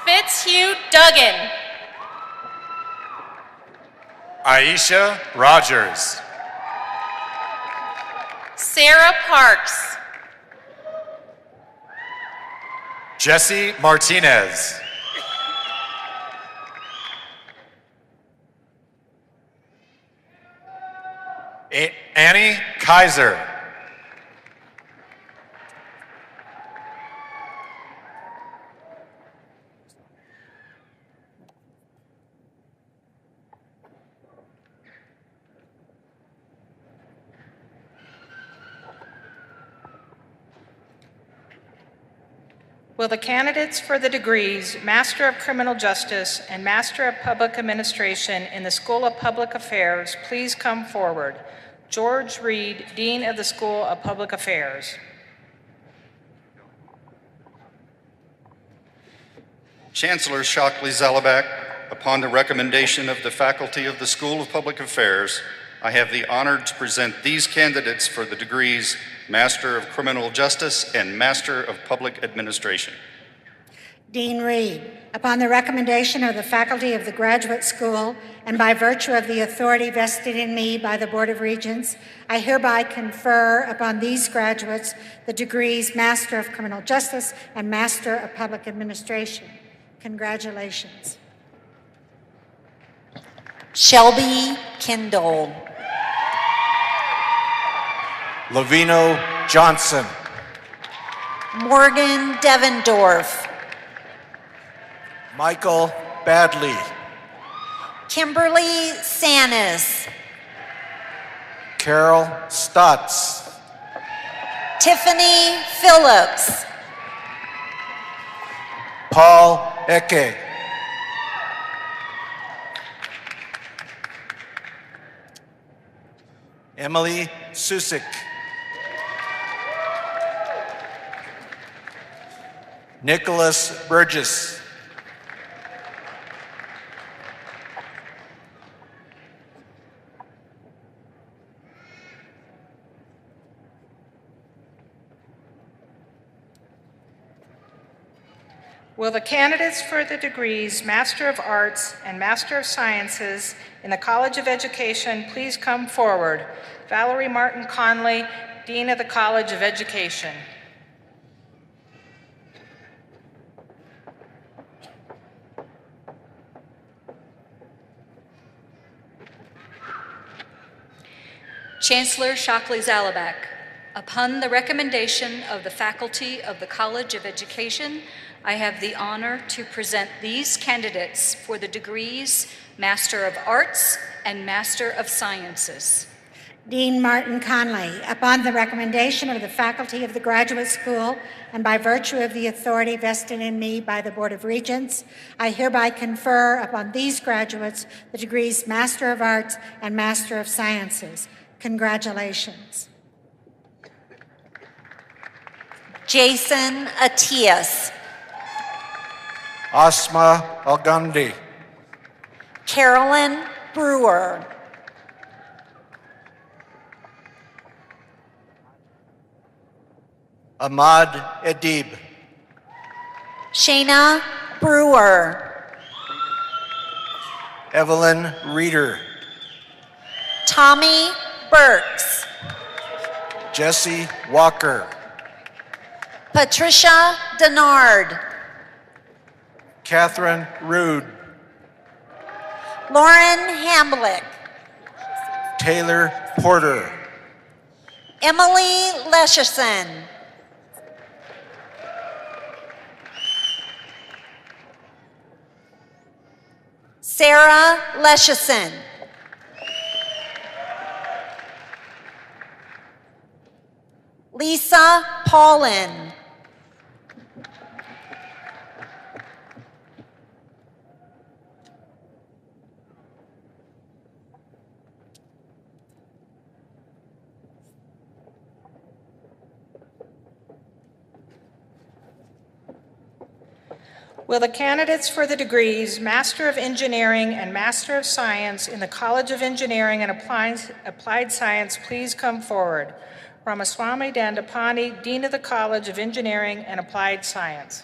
Fitzhugh Duggan. Aisha Rogers. Sarah Parks. Jesse Martinez. Annie Kaiser. Will the candidates for the degrees Master of Criminal Justice and Master of Public Administration in the School of Public Affairs please come forward? George Reed, Dean of the School of Public Affairs. Chancellor Shockley Zalabak, upon the recommendation of the faculty of the School of Public Affairs, I have the honor to present these candidates for the degrees Master of Criminal Justice and Master of Public Administration. Dean Reed, upon the recommendation of the faculty of the Graduate School and by virtue of the authority vested in me by the Board of Regents, I hereby confer upon these graduates the degrees Master of Criminal Justice and Master of Public Administration. Congratulations. Shelby Kindle. Lavino Johnson. Morgan Devendorf. Michael Badley. Kimberly Sanis. Carol Stutz. Tiffany Phillips. Paul Eke. Emily Susik. Nicholas Burgess. Will the candidates for the degrees Master of Arts and Master of Sciences in the College of Education please come forward? Valerie Martin Conley, Dean of the College of Education. Chancellor Shockley Zalabak, upon the recommendation of the faculty of the College of Education, I have the honor to present these candidates for the degrees Master of Arts and Master of Sciences. Dean Martin Conley, upon the recommendation of the faculty of the Graduate School and by virtue of the authority vested in me by the Board of Regents, I hereby confer upon these graduates the degrees Master of Arts and Master of Sciences. Congratulations. Jason Atias. Asma Algandi. Carolyn Brewer. Ahmad Edib. Shayna Brewer. Evelyn Reeder. Tommy Burks. Jesse Walker. Patricia Denard. Catherine Rude. Lauren Hamblick. Taylor Porter. Emily Lesherson. Sarah Lesherson. Lisa Paulin. Will the candidates for the degrees Master of Engineering and Master of Science in the College of Engineering and Applied Science please come forward? Ramaswamy Dandapani, Dean of the College of Engineering and Applied Science.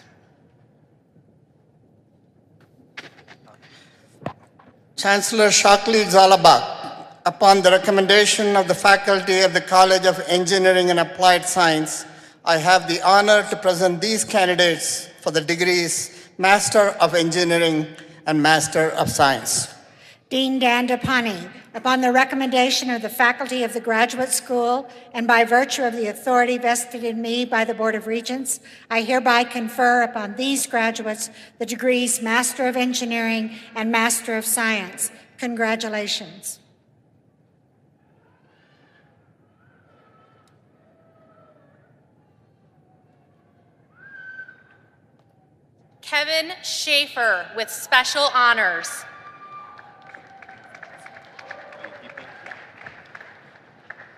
Chancellor Shockley Zalabak, upon the recommendation of the faculty of the College of Engineering and Applied Science, I have the honor to present these candidates for the degrees Master of Engineering and Master of Science. Dean Dandapani, upon the recommendation of the faculty of the Graduate School and by virtue of the authority vested in me by the Board of Regents, I hereby confer upon these graduates the degrees Master of Engineering and Master of Science. Congratulations. Kevin Schaefer with special honors.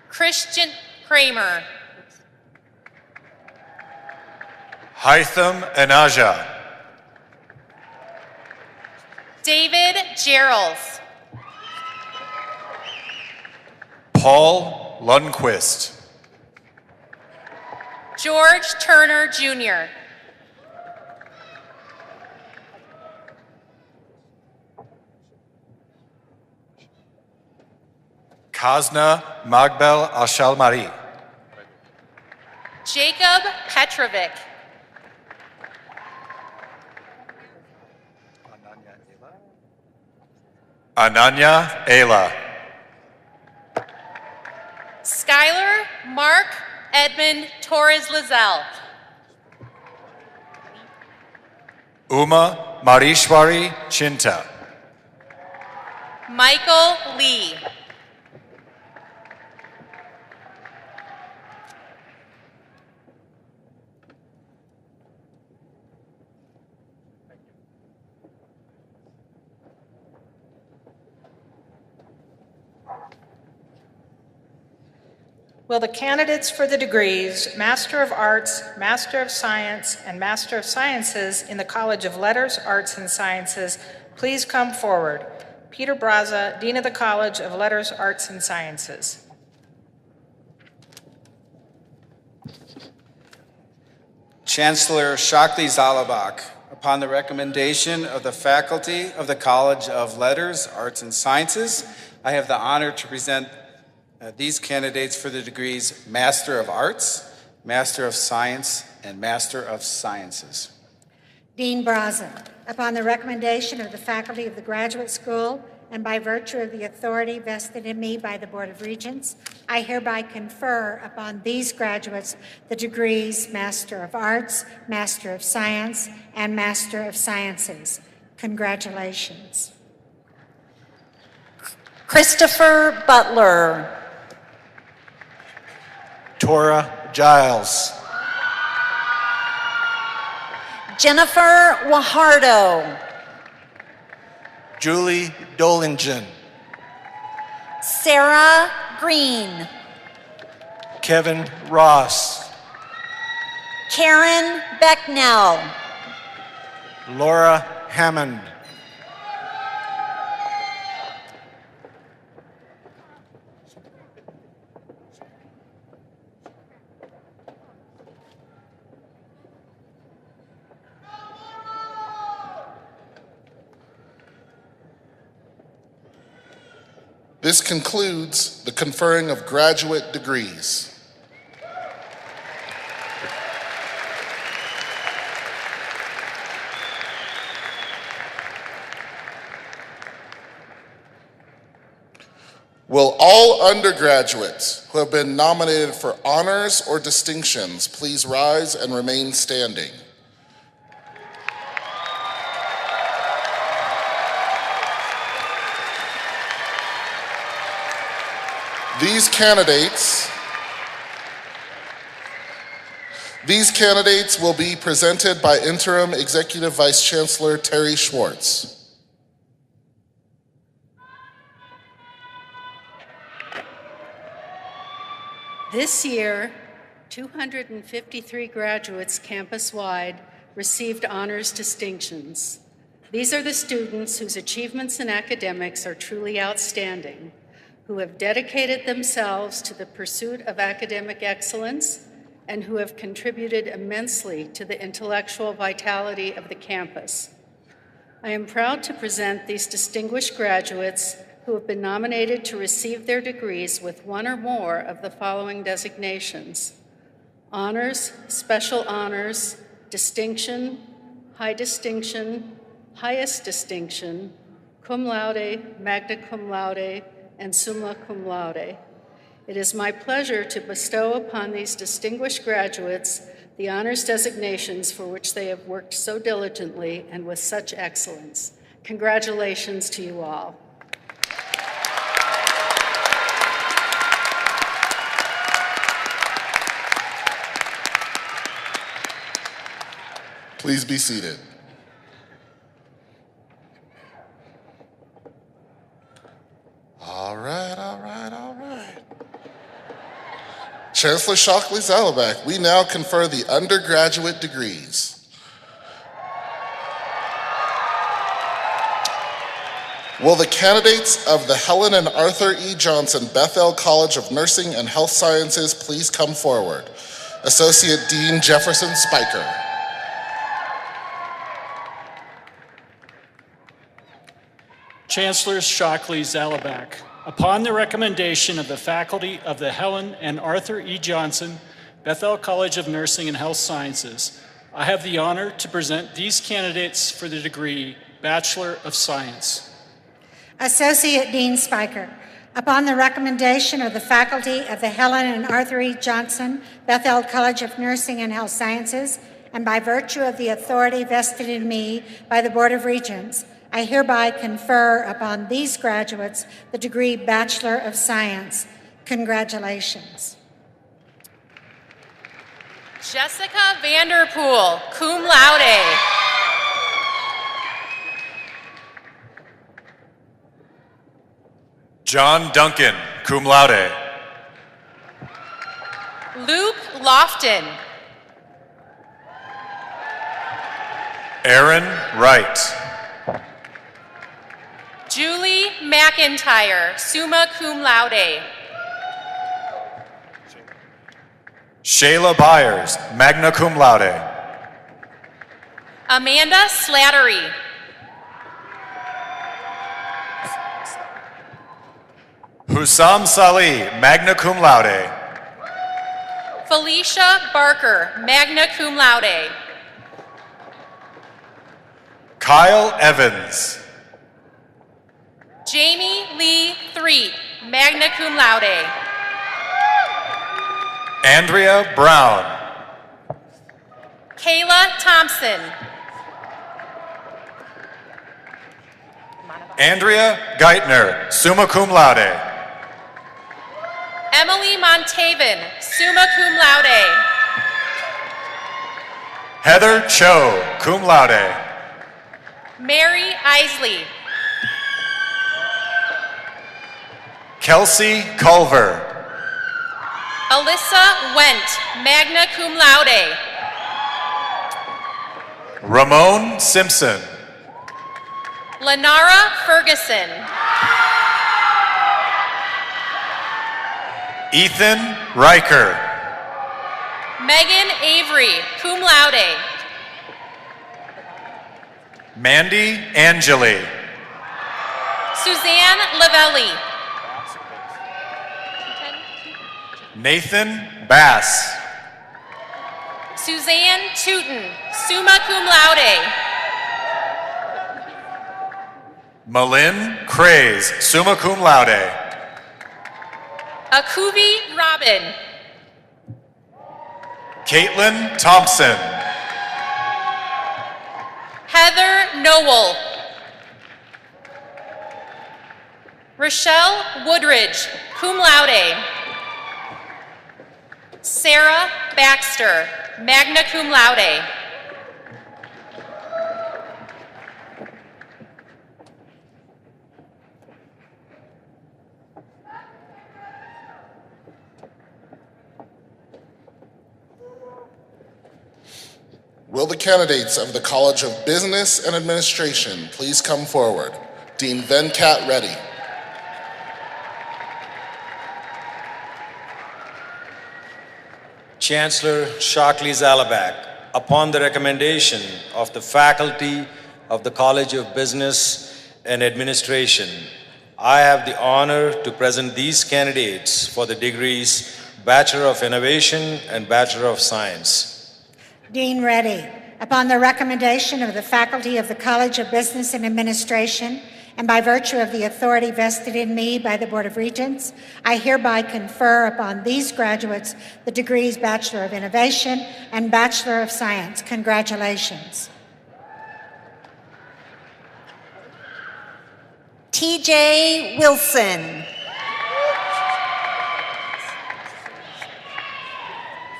Christian Kramer. Hytham Anaja. David Gerals. Paul Lundquist. George Turner Jr. Kazna Magbel Ashalmari. Jacob Petrovic. Ananya Ayla. Skylar Mark Edmund Torres Lizelle. Uma Marishwari Chinta. Michael Lee. Will the candidates for the degrees Master of Arts, Master of Science, and Master of Sciences in the College of Letters, Arts, and Sciences please come forward? Peter Braza, Dean of the College of Letters, Arts, and Sciences. Chancellor Shockley Zalabak, upon the recommendation of the faculty of the College of Letters, Arts, and Sciences, I have the honor to present these candidates for the degrees Master of Arts, Master of Science, and Master of Sciences. Dean Braza, upon the recommendation of the faculty of the Graduate School and by virtue of the authority vested in me by the Board of Regents, I hereby confer upon these graduates the degrees Master of Arts, Master of Science, and Master of Sciences. Congratulations. Christopher Butler. Tora Giles. Jennifer Wahardo. Julie Dolingen. Sarah Green. Kevin Ross. Karen Becknell. Laura Hammond. This concludes the conferring of graduate degrees. Will all undergraduates who have been nominated for honors or distinctions please rise and remain standing? These candidates will be presented by Interim Executive Vice Chancellor Terry Schwartz. This year, 253 graduates campus-wide received honors distinctions. These are the students whose achievements in academics are truly outstanding, who have dedicated themselves to the pursuit of academic excellence and who have contributed immensely to the intellectual vitality of the campus. I am proud to present these distinguished graduates who have been nominated to receive their degrees with one or more of the following designations: honors, special honors, distinction, high distinction, highest distinction, cum laude, magna cum laude, and summa cum laude. It is my pleasure to bestow upon these distinguished graduates the honors designations for which they have worked so diligently and with such excellence. Congratulations to you all. Please be seated. All right. Chancellor Shockley-Zalabak, we now confer the undergraduate degrees. Will the candidates of the Helen and Arthur E. Johnson Bethel College of Nursing and Health Sciences please come forward? Associate Dean Jefferson Spiker. Chancellor Shockley-Zalabak, upon the recommendation of the faculty of the Helen and Arthur E. Johnson Bethel College of Nursing and Health Sciences, I have the honor to present these candidates for the degree Bachelor of Science. Associate Dean Spiker, upon the recommendation of the faculty of the Helen and Arthur E. Johnson Bethel College of Nursing and Health Sciences, and by virtue of the authority vested in me by the Board of Regents, I hereby confer upon these graduates the degree Bachelor of Science. Congratulations. Jessica Vanderpool, cum laude. John Duncan, cum laude. Luke Lofton. Aaron Wright. Julie McIntyre, summa cum laude. Shayla Byers, magna cum laude. Amanda Slattery. Hussam Salih, magna cum laude. Felicia Barker, magna cum laude. Kyle Evans. Jamie Lee Threet, magna cum laude. Andrea Brown. Kayla Thompson. Andrea Geithner, summa cum laude. Emily Montaven, summa cum laude. Heather Cho, cum laude. Mary Isley. Kelsey Culver. Alyssa Went, magna cum laude. Ramon Simpson. Lenara Ferguson. Ethan Riker. Megan Avery, cum laude. Mandy Angeli. Suzanne Lavelli. Nathan Bass. Suzanne Tooten, summa cum laude. Malin Craze, summa cum laude. Akuvi Robin. Caitlin Thompson. Heather Nowell. Rochelle Woodridge, cum laude. Sarah Baxter, magna cum laude. Will the candidates of the College of Business and Administration please come forward? Dean Venkat Reddy. Chancellor Shockley Zalabak, upon the recommendation of the faculty of the College of Business and Administration, I have the honor to present these candidates for the degrees Bachelor of Innovation and Bachelor of Science. Dean Reddy, upon the recommendation of the faculty of the College of Business and Administration, and by virtue of the authority vested in me by the Board of Regents, I hereby confer upon these graduates the degrees Bachelor of Innovation and Bachelor of Science. Congratulations. TJ Wilson.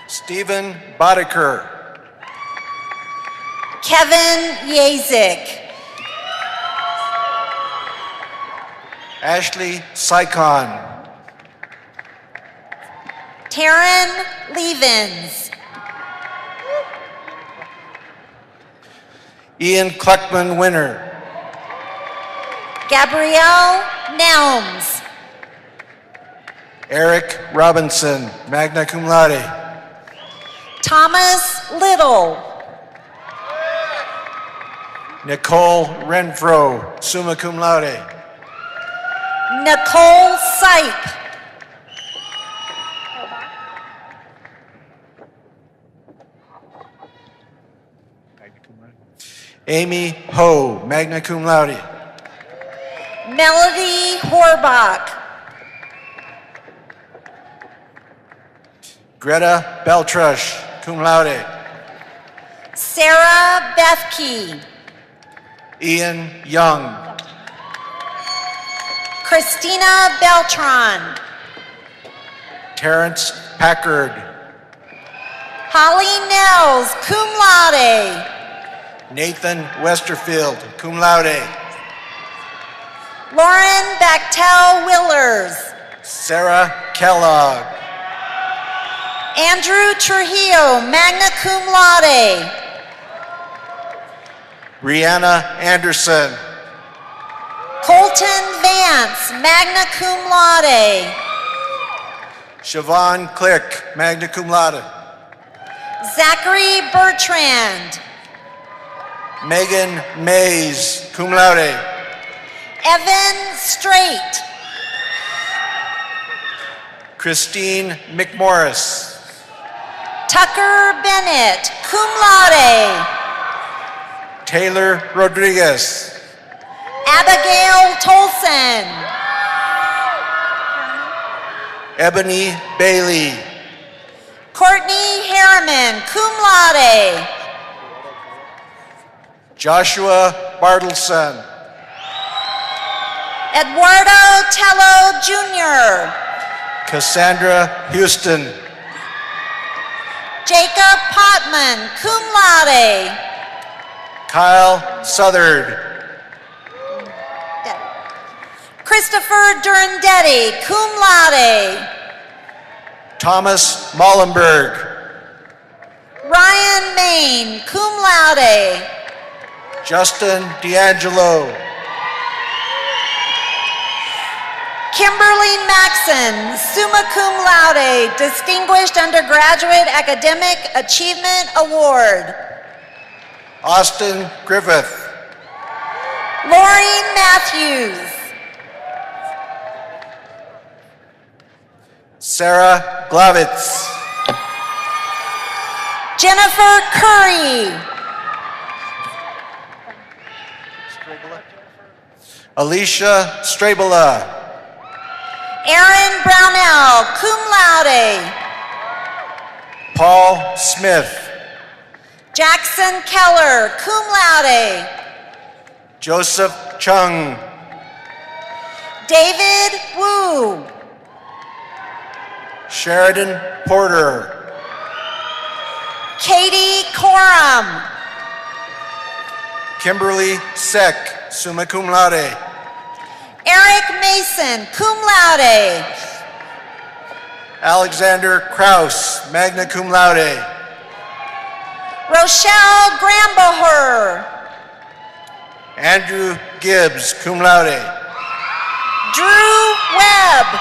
Stephen Boddicker. Kevin Yazik. Ashley Sycon. Taryn Levens. Ian Kleckman Winner. Gabrielle Nelms. Eric Robinson, magna cum laude. Thomas Little. Nicole Renfro, summa cum laude. Nicole Sipe. Amy Ho, magna cum laude. Melody Horbach. Greta Beltrush, cum laude. Sarah Bethke. Ian Young. Christina Beltran. Terrence Packard. Holly Nels, cum laude. Nathan Westerfield, cum laude. Lauren Bachtel Willers. Sarah Kellogg. Andrew Trujillo, magna cum laude. Brianna Anderson. Colton Vance, magna cum laude. Siobhan Click, magna cum laude. Zachary Bertrand. Megan Mays, cum laude. Evan Straight. Christine McMorris. Tucker Bennett, cum laude. Taylor Rodriguez. Abigail Tolson. Ebony Bailey. Courtney Harriman, cum laude. Joshua Bartleson. Eduardo Tello Jr. Cassandra Houston. Jacob Potman, cum laude. Kyle Southard. Christopher Durandetti, cum laude. Thomas Mollenberg. Ryan Main, cum laude. Justin D'Angelo. Kimberly Maxon, summa cum laude, Distinguished Undergraduate Academic Achievement Award. Austin Griffith. Lori Matthews. Sarah Glavitz. Jennifer Curry. Alicia Strabela. Aaron Brownell, cum laude. Paul Smith. Jackson Keller, cum laude. Joseph Chung. David Wu. Sheridan Porter. Katie Coram. Kimberly Seck, summa cum laude. Eric Mason, cum laude. Alexander Kraus, magna cum laude. Rochelle Grambacher. Andrew Gibbs, cum laude. Drew Webb.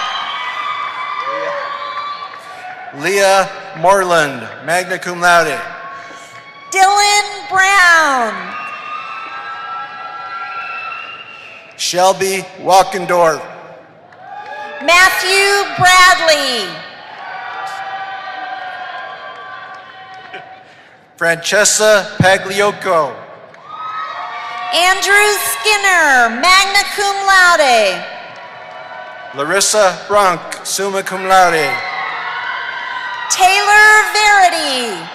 Leah Moreland, magna cum laude. Dylan Brown. Shelby Walkendorf. Matthew Bradley. Francesca Pagliocco. Andrew Skinner, magna cum laude. Larissa Brunk, summa cum laude. Taylor Verity.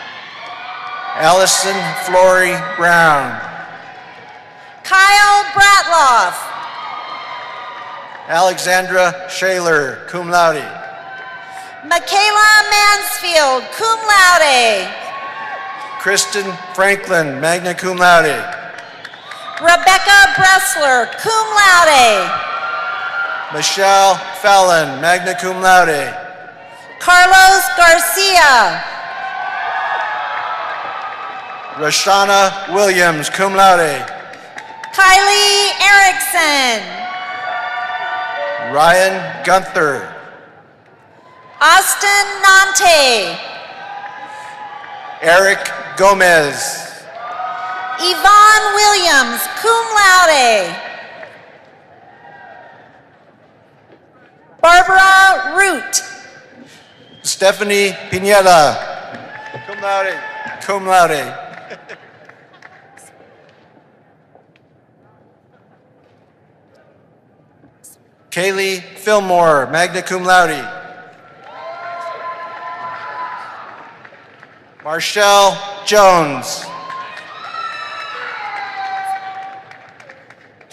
Allison Flory Brown. Kyle Bratloff. Alexandra Shaler, cum laude. Michaela Mansfield, cum laude. Kristen Franklin, magna cum laude. Rebecca Bressler, cum laude. Michelle Fallon, magna cum laude. Carlos Garcia. Roshana Williams, cum laude. Kylie Erickson. Ryan Gunther. Austin Nante. Eric Gomez. Yvonne Williams, cum laude. Barbara Root. Stephanie Pineda. Cum laude. Cum laude. Kaylee Fillmore, magna cum laude. Marshall Jones.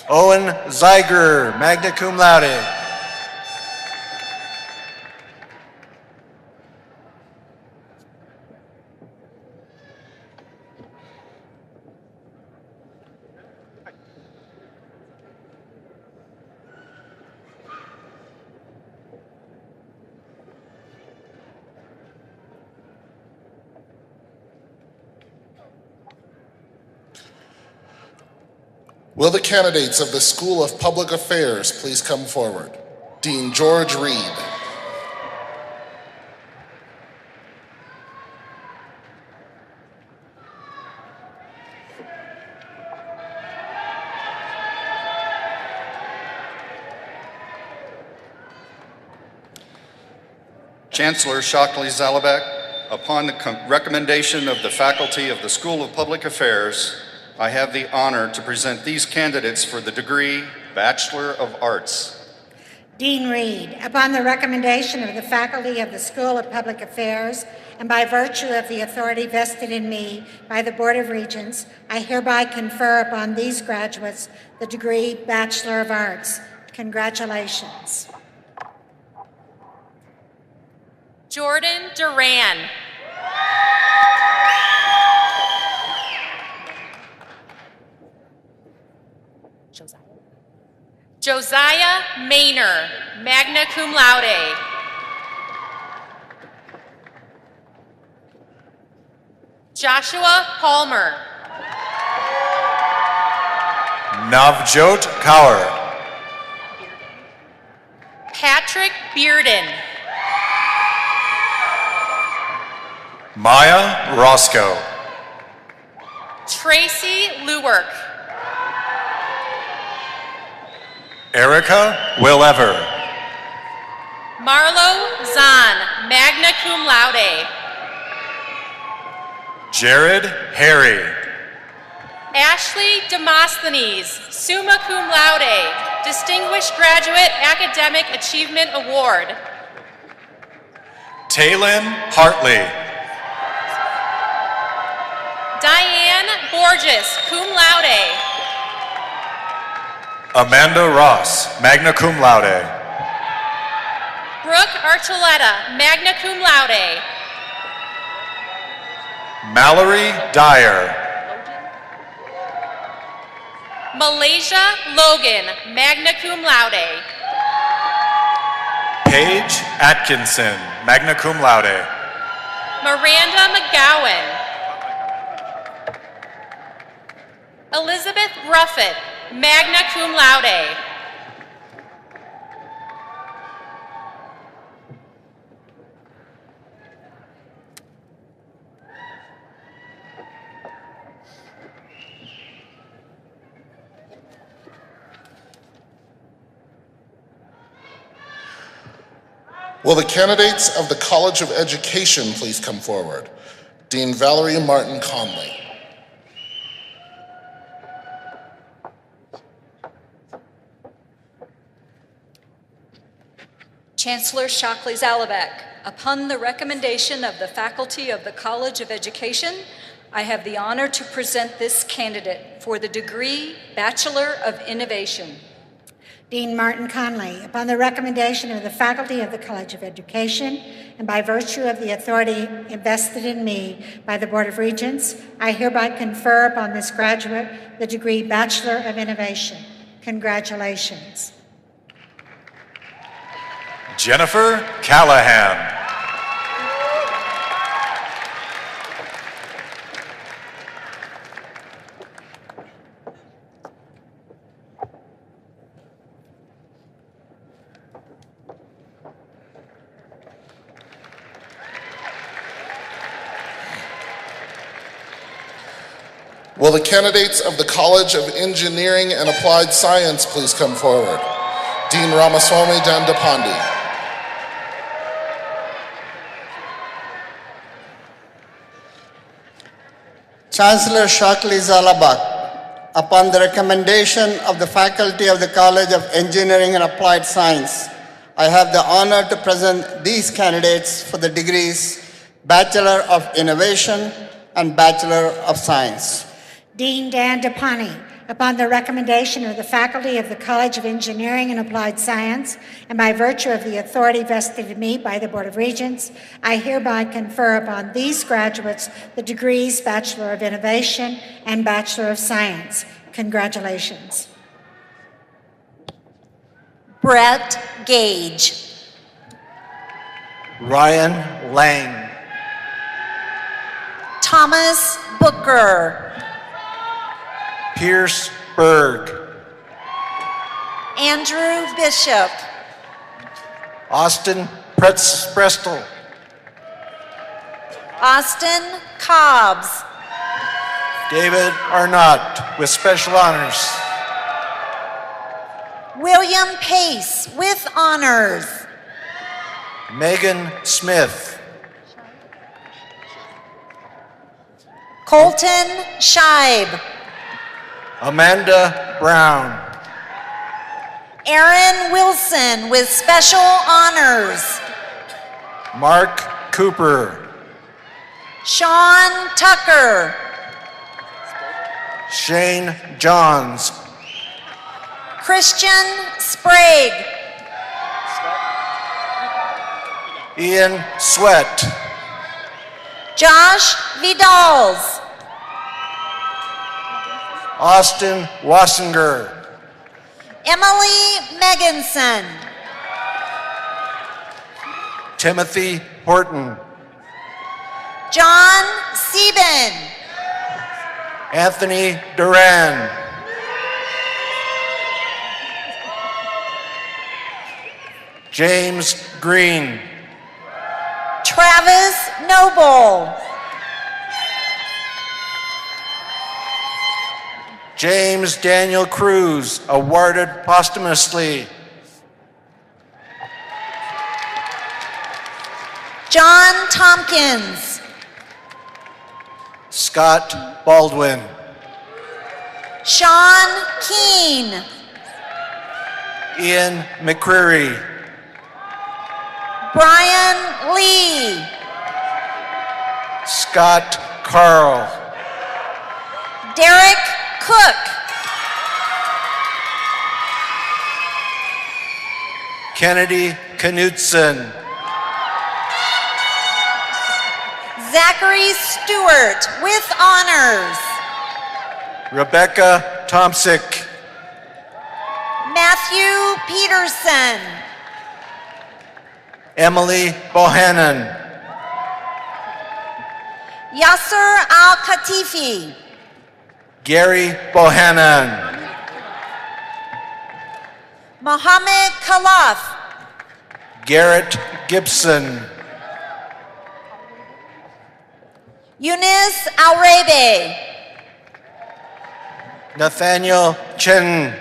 Owen Zeiger, magna cum laude. Will the candidates of the School of Public Affairs please come forward? Dean George Reed. Chancellor Shockley Zalabak, upon the recommendation of the faculty of the School of Public Affairs, I have the honor to present these candidates for the degree Bachelor of Arts. Dean Reed, upon the recommendation of the faculty of the School of Public Affairs and by virtue of the authority vested in me by the Board of Regents, I hereby confer upon these graduates the degree Bachelor of Arts. Congratulations. Jordan Duran. Josiah Maynor, magna cum laude. Joshua Palmer. Navjot Kaur. Patrick Bearden. Maya Roscoe. Tracy Lewerk. Erica Willever. Marlo Zahn, magna cum laude. Jared Harry. Ashley Demosthenes, summa cum laude, Distinguished Graduate Academic Achievement Award. Taylin Hartley. Diane Borges, cum laude. Amanda Ross, magna cum laude. Brooke Archuleta, magna cum laude. Mallory Dyer. Malaysia Logan, magna cum laude. Paige Atkinson, magna cum laude. Miranda McGowan. Elizabeth Ruffett, magna cum laude. Will the candidates of the College of Education please come forward? Dean Valerie Martin Conley. Chancellor Shockley Zalabak, upon the recommendation of the faculty of the College of Education, I have the honor to present this candidate for the degree Bachelor of Innovation. Dean Martin Conley, upon the recommendation of the faculty of the College of Education and by virtue of the authority invested in me by the Board of Regents, I hereby confer upon this graduate the degree Bachelor of Innovation. Congratulations. Jennifer Callahan. Will the candidates of the College of Engineering and Applied Science please come forward? Dean Ramaswamy Dandapani. Chancellor Shockley Zalabak, upon the recommendation of the faculty of the College of Engineering and Applied Science, I have the honor to present these candidates for the degrees Bachelor of Innovation and Bachelor of Science. Dean Dan Dapani, upon the recommendation of the faculty of the College of Engineering and Applied Science, and by virtue of the authority vested in me by the Board of Regents, I hereby confer upon these graduates the degrees Bachelor of Innovation and Bachelor of Science. Congratulations. Brett Gage. Ryan Lang. Thomas Booker. Pierce Berg. Andrew Bishop. Austin Prestel. Austin Cobbs. David Arnott with special honors. William Pace with honors. Megan Smith. Colton Scheib. Amanda Brown. Aaron Wilson with special honors. Mark Cooper. Sean Tucker. Shane Johns. Christian Sprague. Ian Sweat. Josh Vidals. Austin Wassinger. Emily Meganson. Timothy Horton. John Sieben. Anthony Duran. James Green. Travis Noble. James Daniel Cruz, awarded posthumously. John Tompkins. Scott Baldwin. Sean Keene. Ian McCreary. Brian Lee. Scott Carl. Derek Cook. Kennedy Knudsen. Zachary Stewart with honors. Rebecca Tomsick. Matthew Peterson. Emily Bohannon. Yasser Al-Khatifi. Gary Bohannon. Mohammed Khalaf. Garrett Gibson. Eunice Alrebe. Nathaniel Chen.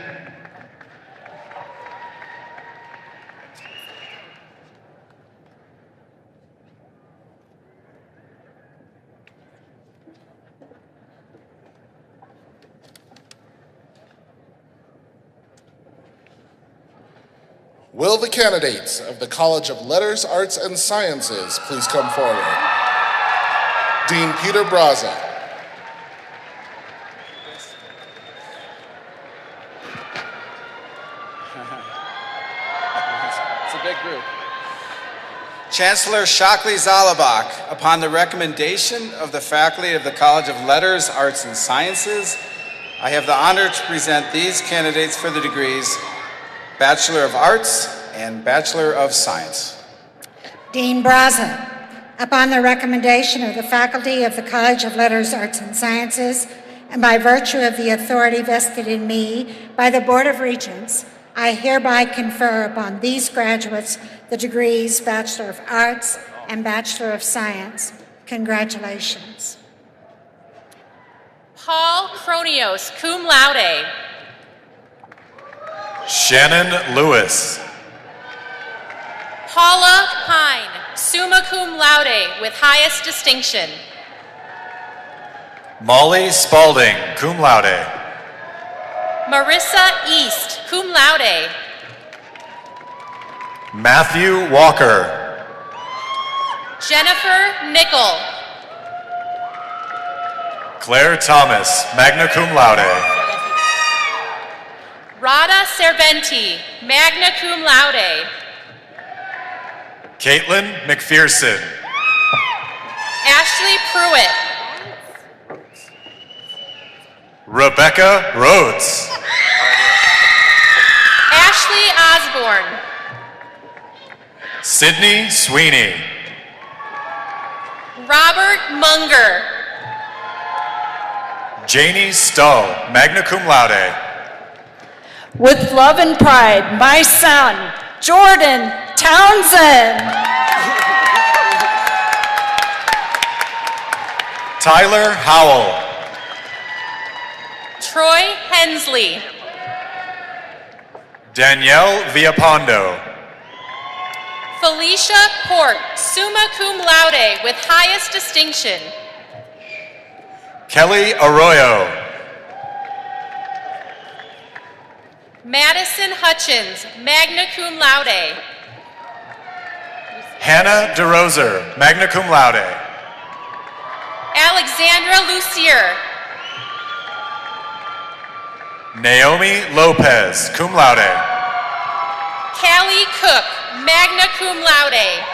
Will the candidates of the College of Letters, Arts, and Sciences please come forward? Dean Peter Braza. It's a big group. Chancellor Shockley Zalabak, upon the recommendation of the faculty of the College of Letters, Arts, and Sciences, I have the honor to present these candidates for the degrees Bachelor of Arts and Bachelor of Science. Dean Braza, upon the recommendation of the faculty of the College of Letters, Arts, and Sciences, and by virtue of the authority vested in me by the Board of Regents, I hereby confer upon these graduates the degrees Bachelor of Arts and Bachelor of Science. Congratulations. Paul Cronios, cum laude. Shannon Lewis. Paula Pine, summa cum laude with highest distinction. Molly Spalding, cum laude. Marissa East, cum laude. Matthew Walker. Jennifer Nickel. Claire Thomas, magna cum laude. Rada Serventi, magna cum laude. Caitlin McPherson. Ashley Pruitt. Rebecca Rhodes. Ashley Osborne. Sydney Sweeney. Robert Munger. Janie Stull, magna cum laude. With love and pride, my son, Jordan Townsend. Tyler Howell. Troy Hensley. Danielle Villapondo. Felicia Port, summa cum laude with highest distinction. Kelly Arroyo. Madison Hutchins, magna cum laude. Hannah DeRoser, magna cum laude. Alexandra Lucier. Naomi Lopez, cum laude. Callie Cook, magna cum laude.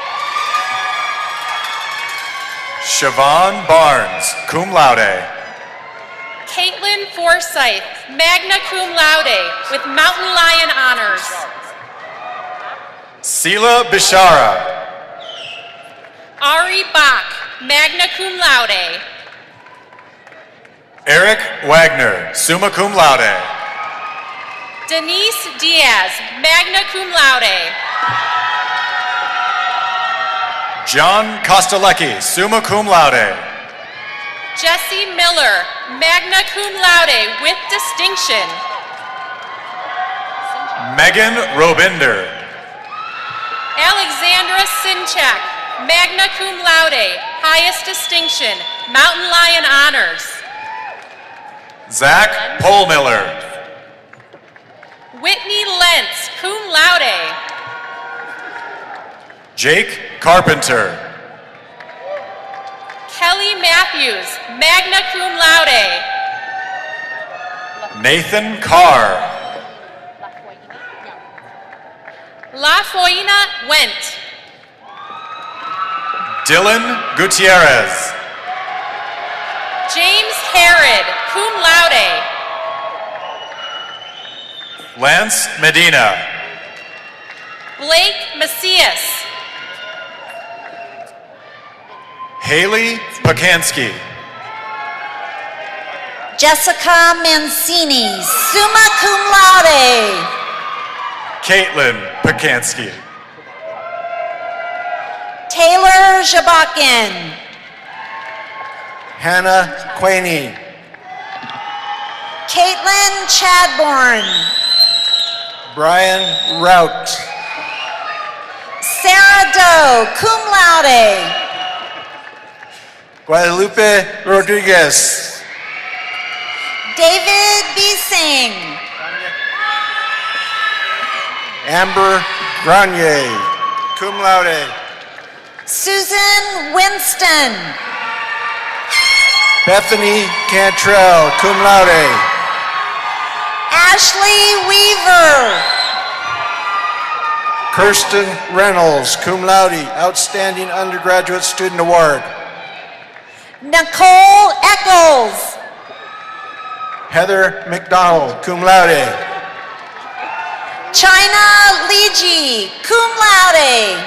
Siobhan Barnes, cum laude. Caitlin Forsyth, magna cum laude, with Mountain Lion honors. Sila Bishara. Ari Bach, magna cum laude. Eric Wagner, summa cum laude. Denise Diaz, magna cum laude. John Kostelecki, summa cum laude. Jesse Miller, magna cum laude with distinction. Megan Robinder. Alexandra Sinchak, magna cum laude, highest distinction, Mountain Lion honors. Zach Polmiller. Whitney Lentz, cum laude. Jake Carpenter. Kelly Matthews, magna cum laude. Nathan Carr. La Foina Went. Dylan Gutierrez. James Herod, cum laude. Lance Medina. Blake Macias. Haley Pacansky. Jessica Mancini, summa cum laude. Caitlin Pacansky. Taylor Jabakin. Hannah Quaney. Caitlin Chadbourne. Brian Rout. Sarah Doe, cum laude. Guadalupe Rodriguez. David Bising. Amber Grenier, cum laude. Susan Winston. Bethany Cantrell, cum laude. Ashley Weaver. Kirsten Reynolds, cum laude, Outstanding Undergraduate Student Award. Nicole Eccles. Heather McDonald, cum laude. China Liji, cum laude.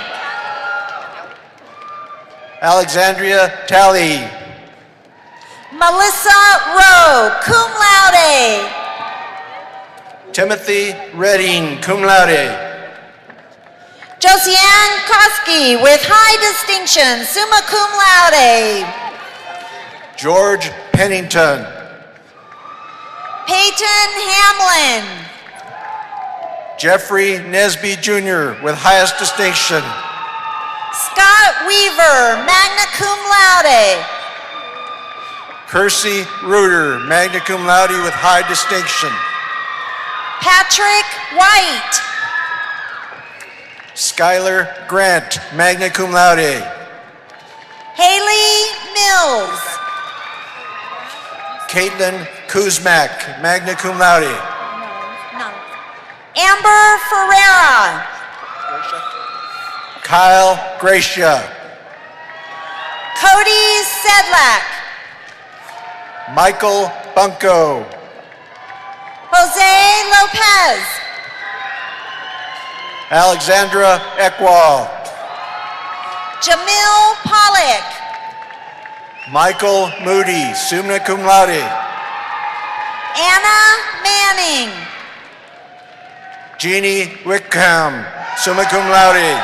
Alexandria Talley. Melissa Rowe, cum laude. Timothy Redding, cum laude. Josiane Koski with high distinction, summa cum laude. George Pennington. Peyton Hamlin. Jeffrey Nesby Jr. with highest distinction. Scott Weaver, magna cum laude. Kersey Reuter, magna cum laude with high distinction. Patrick White. Skylar Grant, magna cum laude. Haley Mills. Caitlin Kuzmak, magna cum laude. Amber Ferreira. Kyle Gracia. Cody Sedlak. Michael Bunko. Jose Lopez. Alexandra Ekwal. Jamil Pollock. Michael Moody, summa cum laude. Anna Manning. Jeannie Wickham, summa cum laude.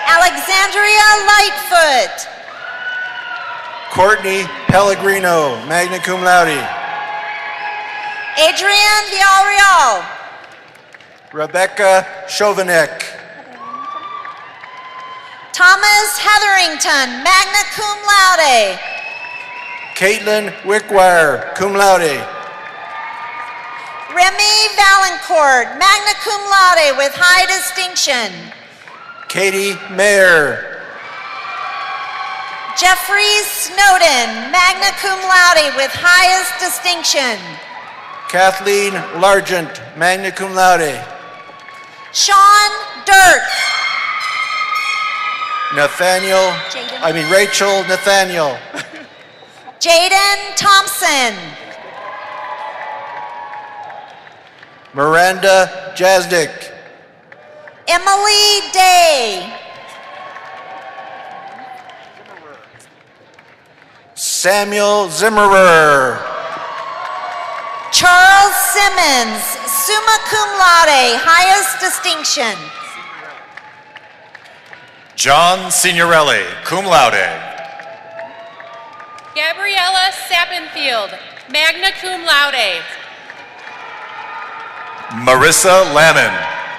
Alexandria Lightfoot. Courtney Pellegrino, magna cum laude. Adrian Villarreal. Rebecca Chauvinek. Thomas Hetherington, magna cum laude. Caitlin Wickwire, cum laude. Remy Valancourt, magna cum laude with high distinction. Katie Mayer. Jeffrey Snowden, magna cum laude with highest distinction. Kathleen Largent, magna cum laude. Sean Dirk. Rachel Nathaniel. Jaden Thompson. Miranda Jasdik. Emily Day. Samuel Zimmerer. Charles Simmons, summa cum laude, highest distinction. John Signorelli, cum laude. Gabriella Sappenfield, magna cum laude. Marissa Lamon,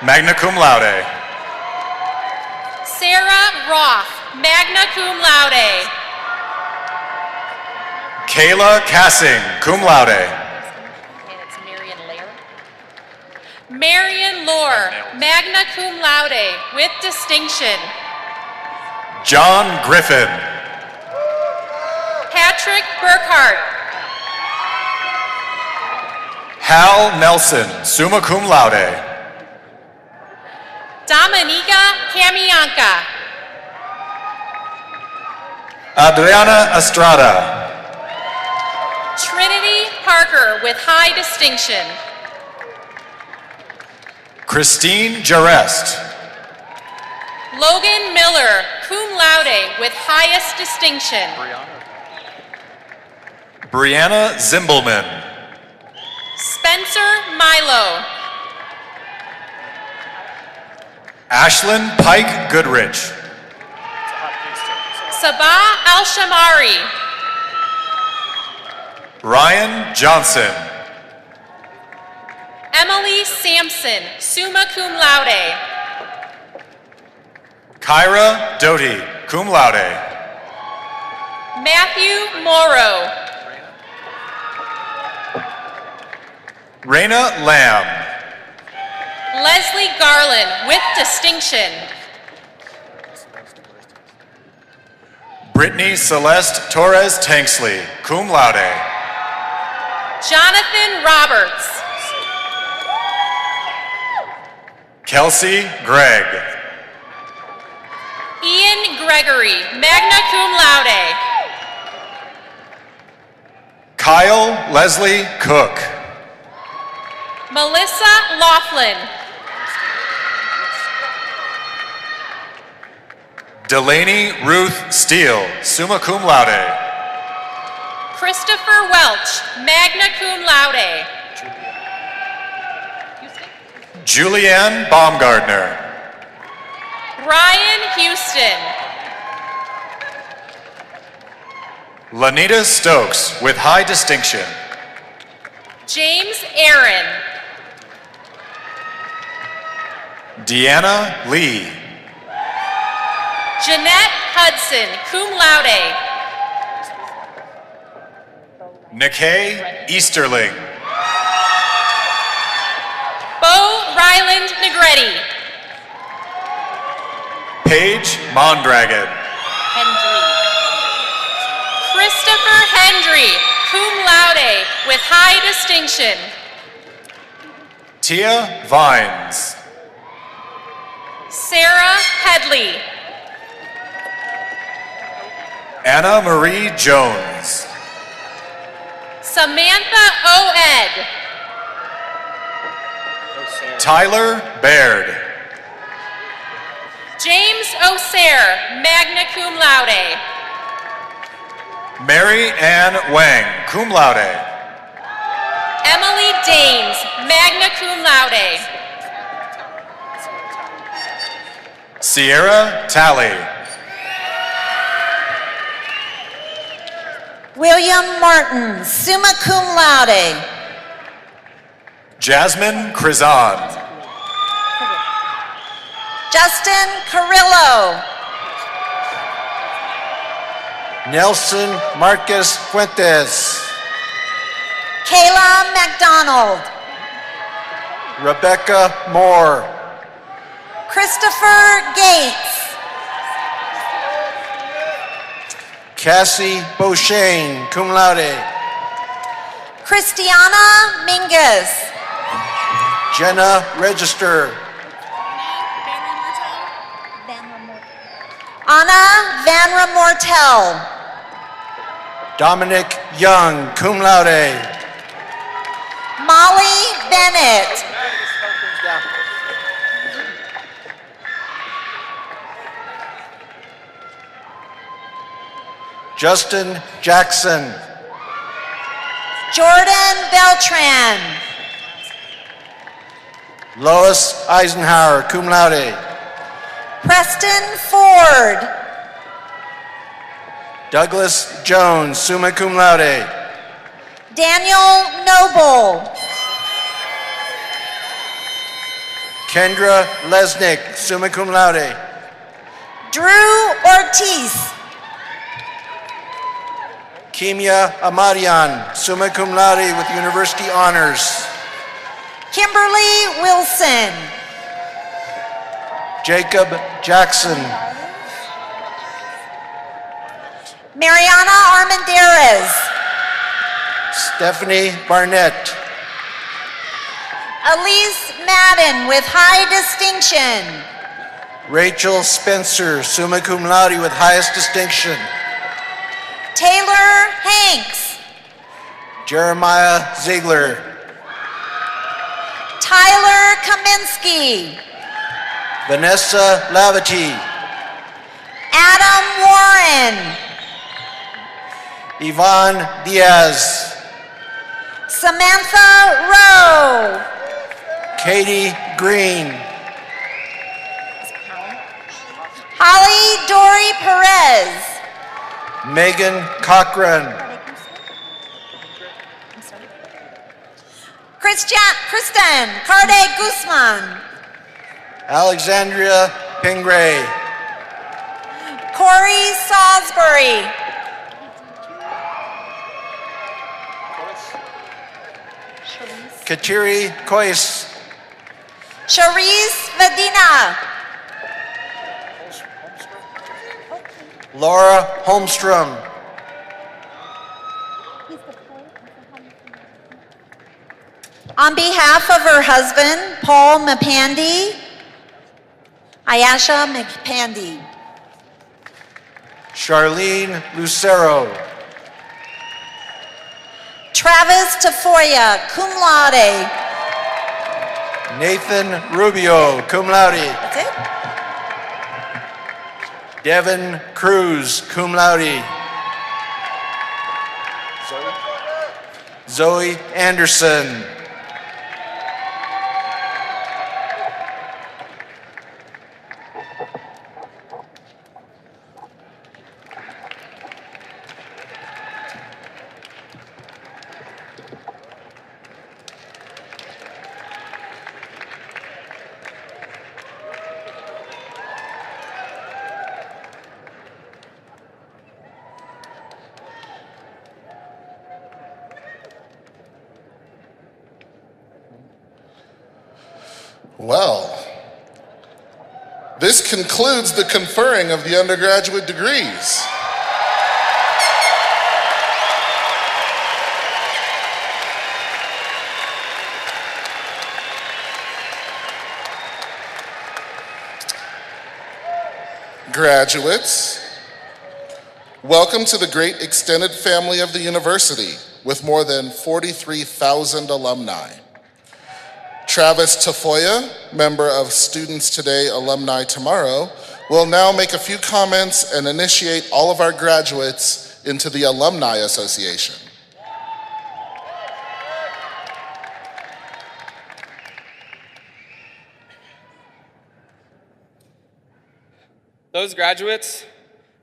magna cum laude. Sarah Roth, magna cum laude. Kayla Cassing, cum laude. Marion Lohr, magna cum laude, with distinction. John Griffin. Patrick Burkhart. Hal Nelson, summa cum laude. Dominica Kamianka. Adriana Estrada. Trinity Parker, with high distinction. Christine Jarest. Logan Miller, cum laude, with highest distinction. Brianna Zimbelman. Spencer Milo. Ashlyn Pike Goodrich. Sabah Al-Shamari. Ryan Johnson. Emily Sampson, summa cum laude. Kyra Doty, cum laude. Matthew Morrow. Raina Lamb. Leslie Garland, with distinction. Brittany Celeste Torres Tanksley, cum laude. Jonathan Roberts. Kelsey Gregg. Ian Gregory, magna cum laude. Kyle Leslie Cook. Melissa Laughlin. Delaney Ruth Steele, summa cum laude. Christopher Welch, magna cum laude. Julianne Baumgardner. Brian Houston. Lanita Stokes, with high distinction. James Aaron. Deanna Lee. Jeanette Hudson, cum laude. Nikkei Easterling. Bo Ryland Negretti. Paige Mondragon. Christopher Hendry, cum laude, with high distinction. Tia Vines. Sarah Headley. Anna Marie Jones. Samantha O'Ed. Tyler Baird. James O'Sare, magna cum laude. Mary Ann Wang, cum laude. Emily Dames, magna cum laude. Sierra Talley. William Martin, summa cum laude. Jasmine Krizan. Justin Carrillo. Nelson Marcus Fuentes. Kayla McDonald. Rebecca Moore. Christopher Gates. Cassie Beauchene, cum laude. Christiana Mingus. Jenna Register. Anna Vanra Mortel. Dominic Young, cum laude. Molly Bennett. Justin Jackson. Jordan Beltran. Lois Eisenhower, cum laude. Preston Ford. Douglas Jones, summa cum laude. Daniel Noble. Kendra Lesnick, summa cum laude. Drew Ortiz. Kimia Amadian, summa cum laude with university honors. Kimberly Wilson. Jacob Jackson. Mariana Armendariz. Stephanie Barnett. Elise Madden with high distinction. Rachel Spencer, summa cum laude with highest distinction. Taylor Hanks. Jeremiah Ziegler. Tyler Kaminsky. Vanessa Lavity. Adam Warren. Yvonne Diaz. Samantha Rowe. Katie Green. Holly Dory Perez. Megan Cochran. Kristen Carde Guzman. Alexandria Pingray. Corey Salisbury. Kateri Kois. Charisse Vadina. Laura Holmstrom. On behalf of her husband, Paul Mapandi, Ayasha Mapandi. Charlene Lucero. Travis Tafoya, cum laude. Nathan Rubio, cum laude. That's it? Devin Cruz, cum laude. Zoe Anderson. Well, this concludes the conferring of the undergraduate degrees. Graduates, welcome to the great extended family of the university with more than 43,000 alumni. Travis Tafoya, member of Students Today, Alumni Tomorrow, will now make a few comments and initiate all of our graduates into the Alumni Association. Those graduates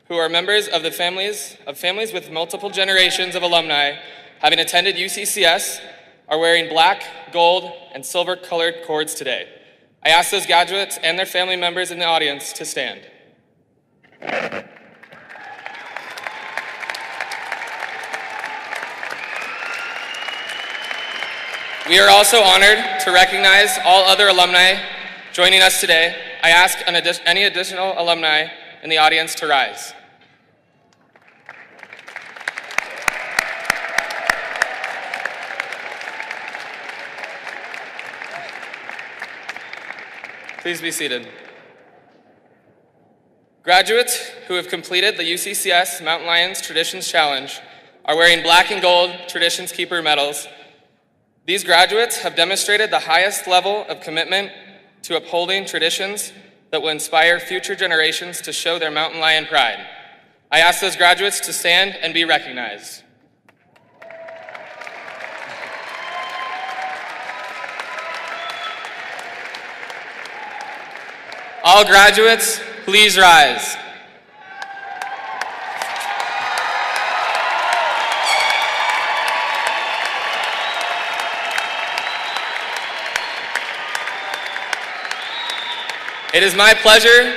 who are members of the families with multiple generations of alumni having attended UCCS are wearing black, gold, and silver colored cords today. I ask those graduates and their family members in the audience to stand. We are also honored to recognize all other alumni joining us today. I ask any additional alumni in the audience to rise. Please be seated. Graduates who have completed the UCCS Mountain Lions Traditions Challenge are wearing black and gold Traditions Keeper medals. These graduates have demonstrated the highest level of commitment to upholding traditions that will inspire future generations to show their mountain lion pride. I ask those graduates to stand and be recognized. All graduates, please rise. It is my pleasure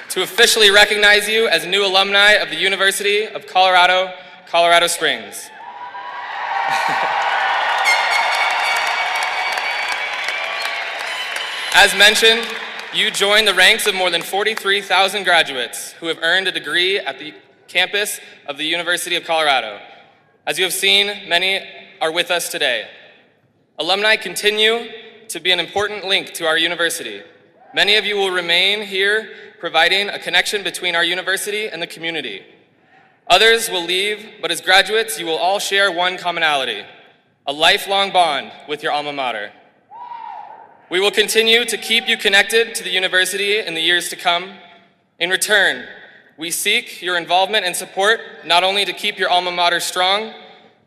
to officially recognize you as new alumni of the University of Colorado, Colorado Springs. As mentioned, you join the ranks of more than 43,000 graduates who have earned a degree at the campus of the University of Colorado. As you have seen, many are with us today. Alumni continue to be an important link to our university. Many of you will remain here, providing a connection between our university and the community. Others will leave, but as graduates, you will all share one commonality: a lifelong bond with your alma mater. We will continue to keep you connected to the university in the years to come. In return, we seek your involvement and support, not only to keep your alma mater strong,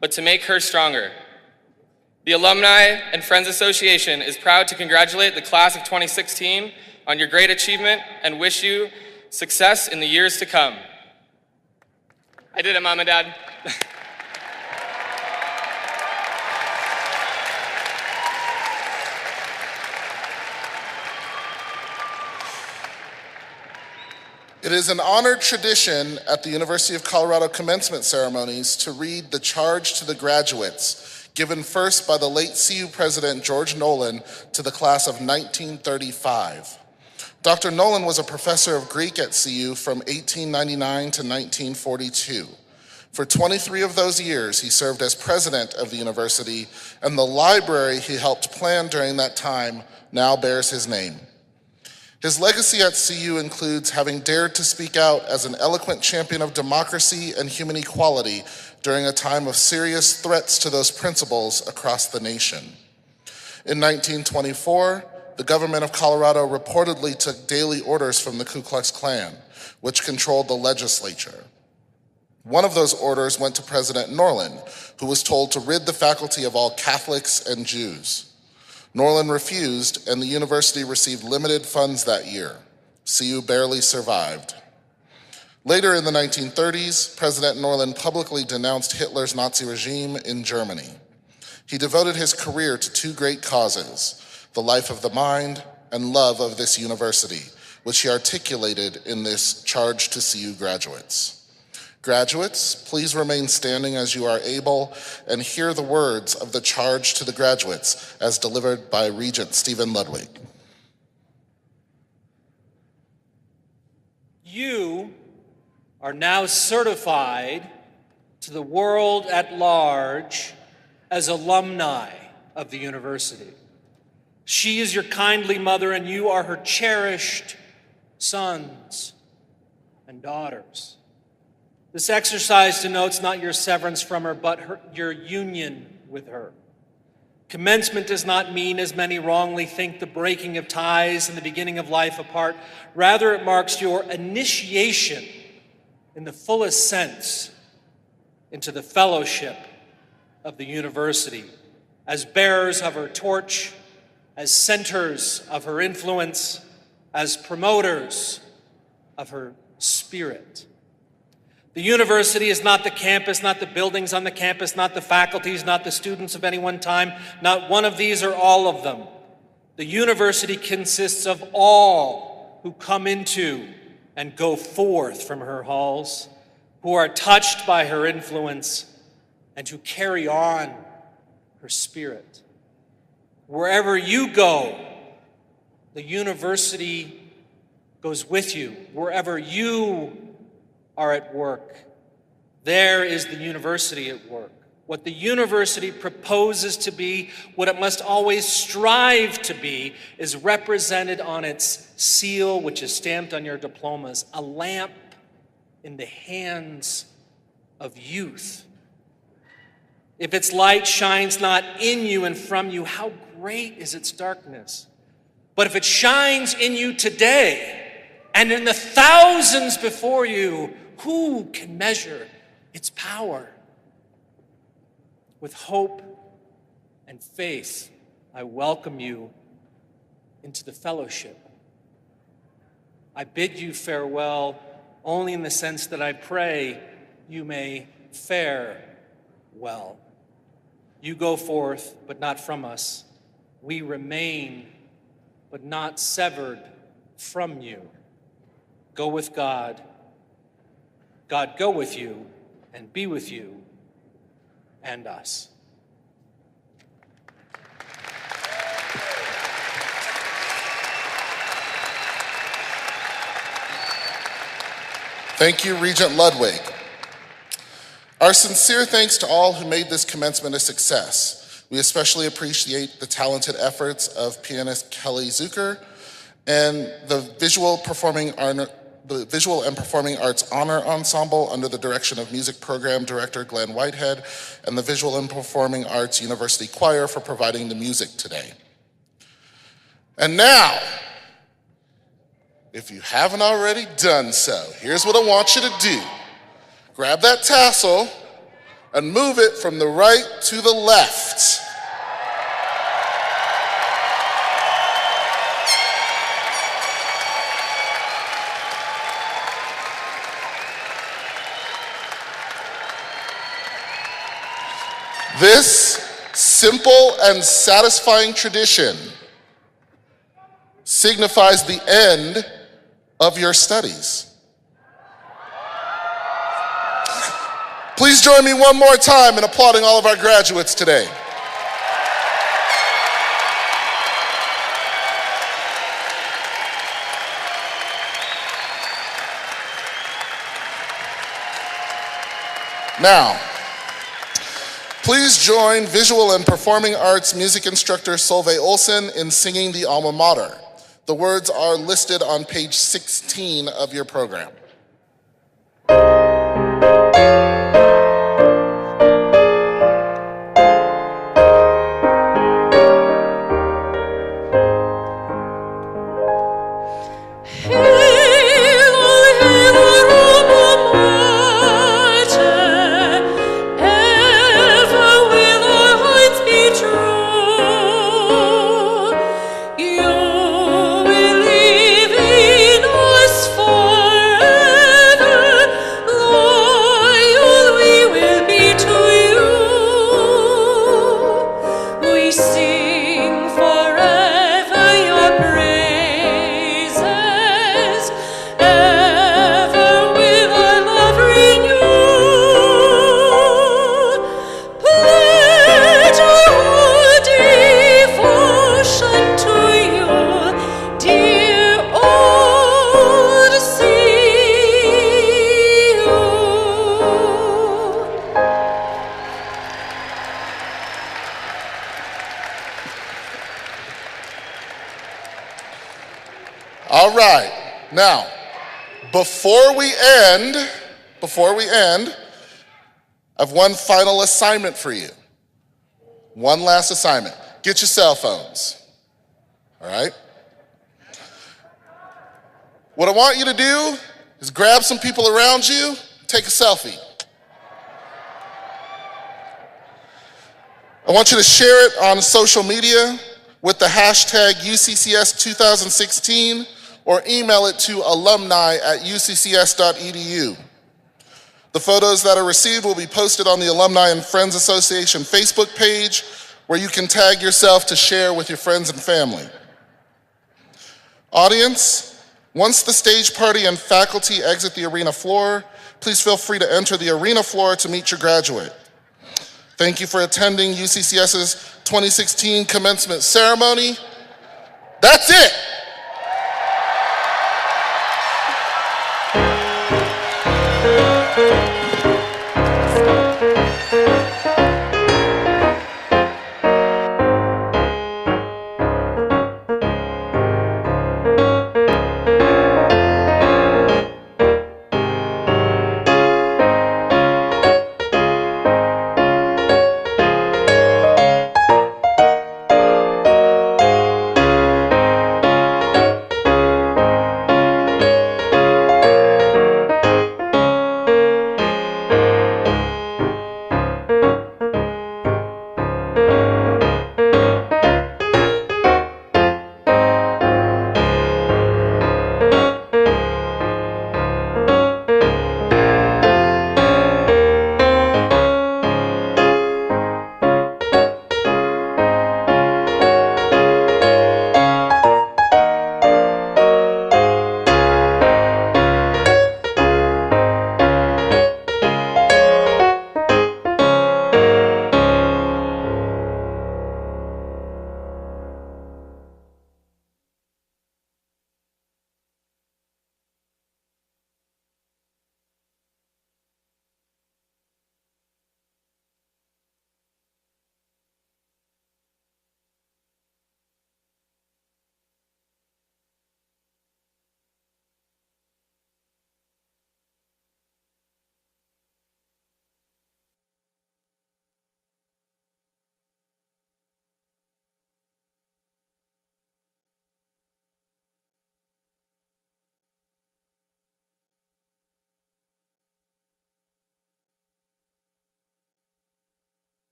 but to make her stronger. The Alumni and Friends Association is proud to congratulate the class of 2016 on your great achievement and wish you success in the years to come. I did it, Mom and Dad. It is an honored tradition at the University of Colorado commencement ceremonies to read the charge to the graduates, given first by the late CU president George Nolan to the class of 1935. Dr. Nolan was a professor of Greek at CU from 1899 to 1942. For 23 of those years, he served as president of the university, and the library he helped plan during that time now bears his name. His legacy at CU includes having dared to speak out as an eloquent champion of democracy and human equality during a time of serious threats to those principles across the nation. In 1924, the government of Colorado reportedly took daily orders from the Ku Klux Klan, which controlled the legislature. One of those orders went to President Norlin, who was told to rid the faculty of all Catholics and Jews. Norlin refused, and the university received limited funds that year. CU barely survived. Later in the 1930s, President Norlin publicly denounced Hitler's Nazi regime in Germany. He devoted his career to two great causes: the life of the mind and love of this university, which he articulated in this charge to CU graduates. Graduates, please remain standing as you are able and hear the words of the charge to the graduates as delivered by Regent Stephen Ludwig. You are now certified to the world at large as alumni of the university. She is your kindly mother, and you are her cherished sons and daughters. This exercise denotes not your severance from her, but your union with her. Commencement does not mean, as many wrongly think, the breaking of ties and the beginning of life apart. Rather, it marks your initiation in the fullest sense into the fellowship of the university, as bearers of her torch, as centers of her influence, as promoters of her spirit. The university is not the campus, not the buildings on the campus, not the faculties, not the students of any one time, not one of these or all of them. The university consists of all who come into and go forth from her halls, who are touched by her influence and who carry on her spirit. Wherever you go, the university goes with you. Wherever you are at work, there is the university at work. what the university proposes to be, what it must always strive to be, is represented on its seal, which is stamped on your diplomas, a lamp in the hands of youth. If its light shines not in you and from you, how great is its darkness? But if it shines in you today and in the thousands before you, who can measure its power? With hope and faith, I welcome you into the fellowship. I bid you farewell only in the sense that I pray you may fare well. You go forth, but not from us. We remain, but not severed from you. Go with God. God go with you and be with you and us. Thank you, Regent Ludwig. Our sincere thanks to all who made this commencement a success. We especially appreciate the talented efforts of pianist Kelly Zucker and the Visual and Performing Arts Honor Ensemble under the direction of Music Program Director Glenn Whitehead and the Visual and Performing Arts University Choir for providing the music today. And now, if you haven't already done so, here's what I want you to do. Grab that tassel and move it from the right to the left. This simple and satisfying tradition signifies the end of your studies. Please join me one more time in applauding all of our graduates today. Now, please join Visual and Performing Arts music instructor Solveig Olsen in singing the Alma Mater. The words are listed on page 16 of your program. All right, now, before we end, I have one final assignment for you. One last assignment. Get your cell phones, all right? What I want you to do is grab some people around you, take a selfie. I want you to share it on social media with the hashtag UCCS2016 or email it to alumni@uccs.edu. The photos that are received will be posted on the Alumni and Friends Association Facebook page, where you can tag yourself to share with your friends and family. Audience, once the stage party and faculty exit the arena floor, please feel free to enter the arena floor to meet your graduate. Thank you for attending UCCS's 2016 commencement ceremony. That's it.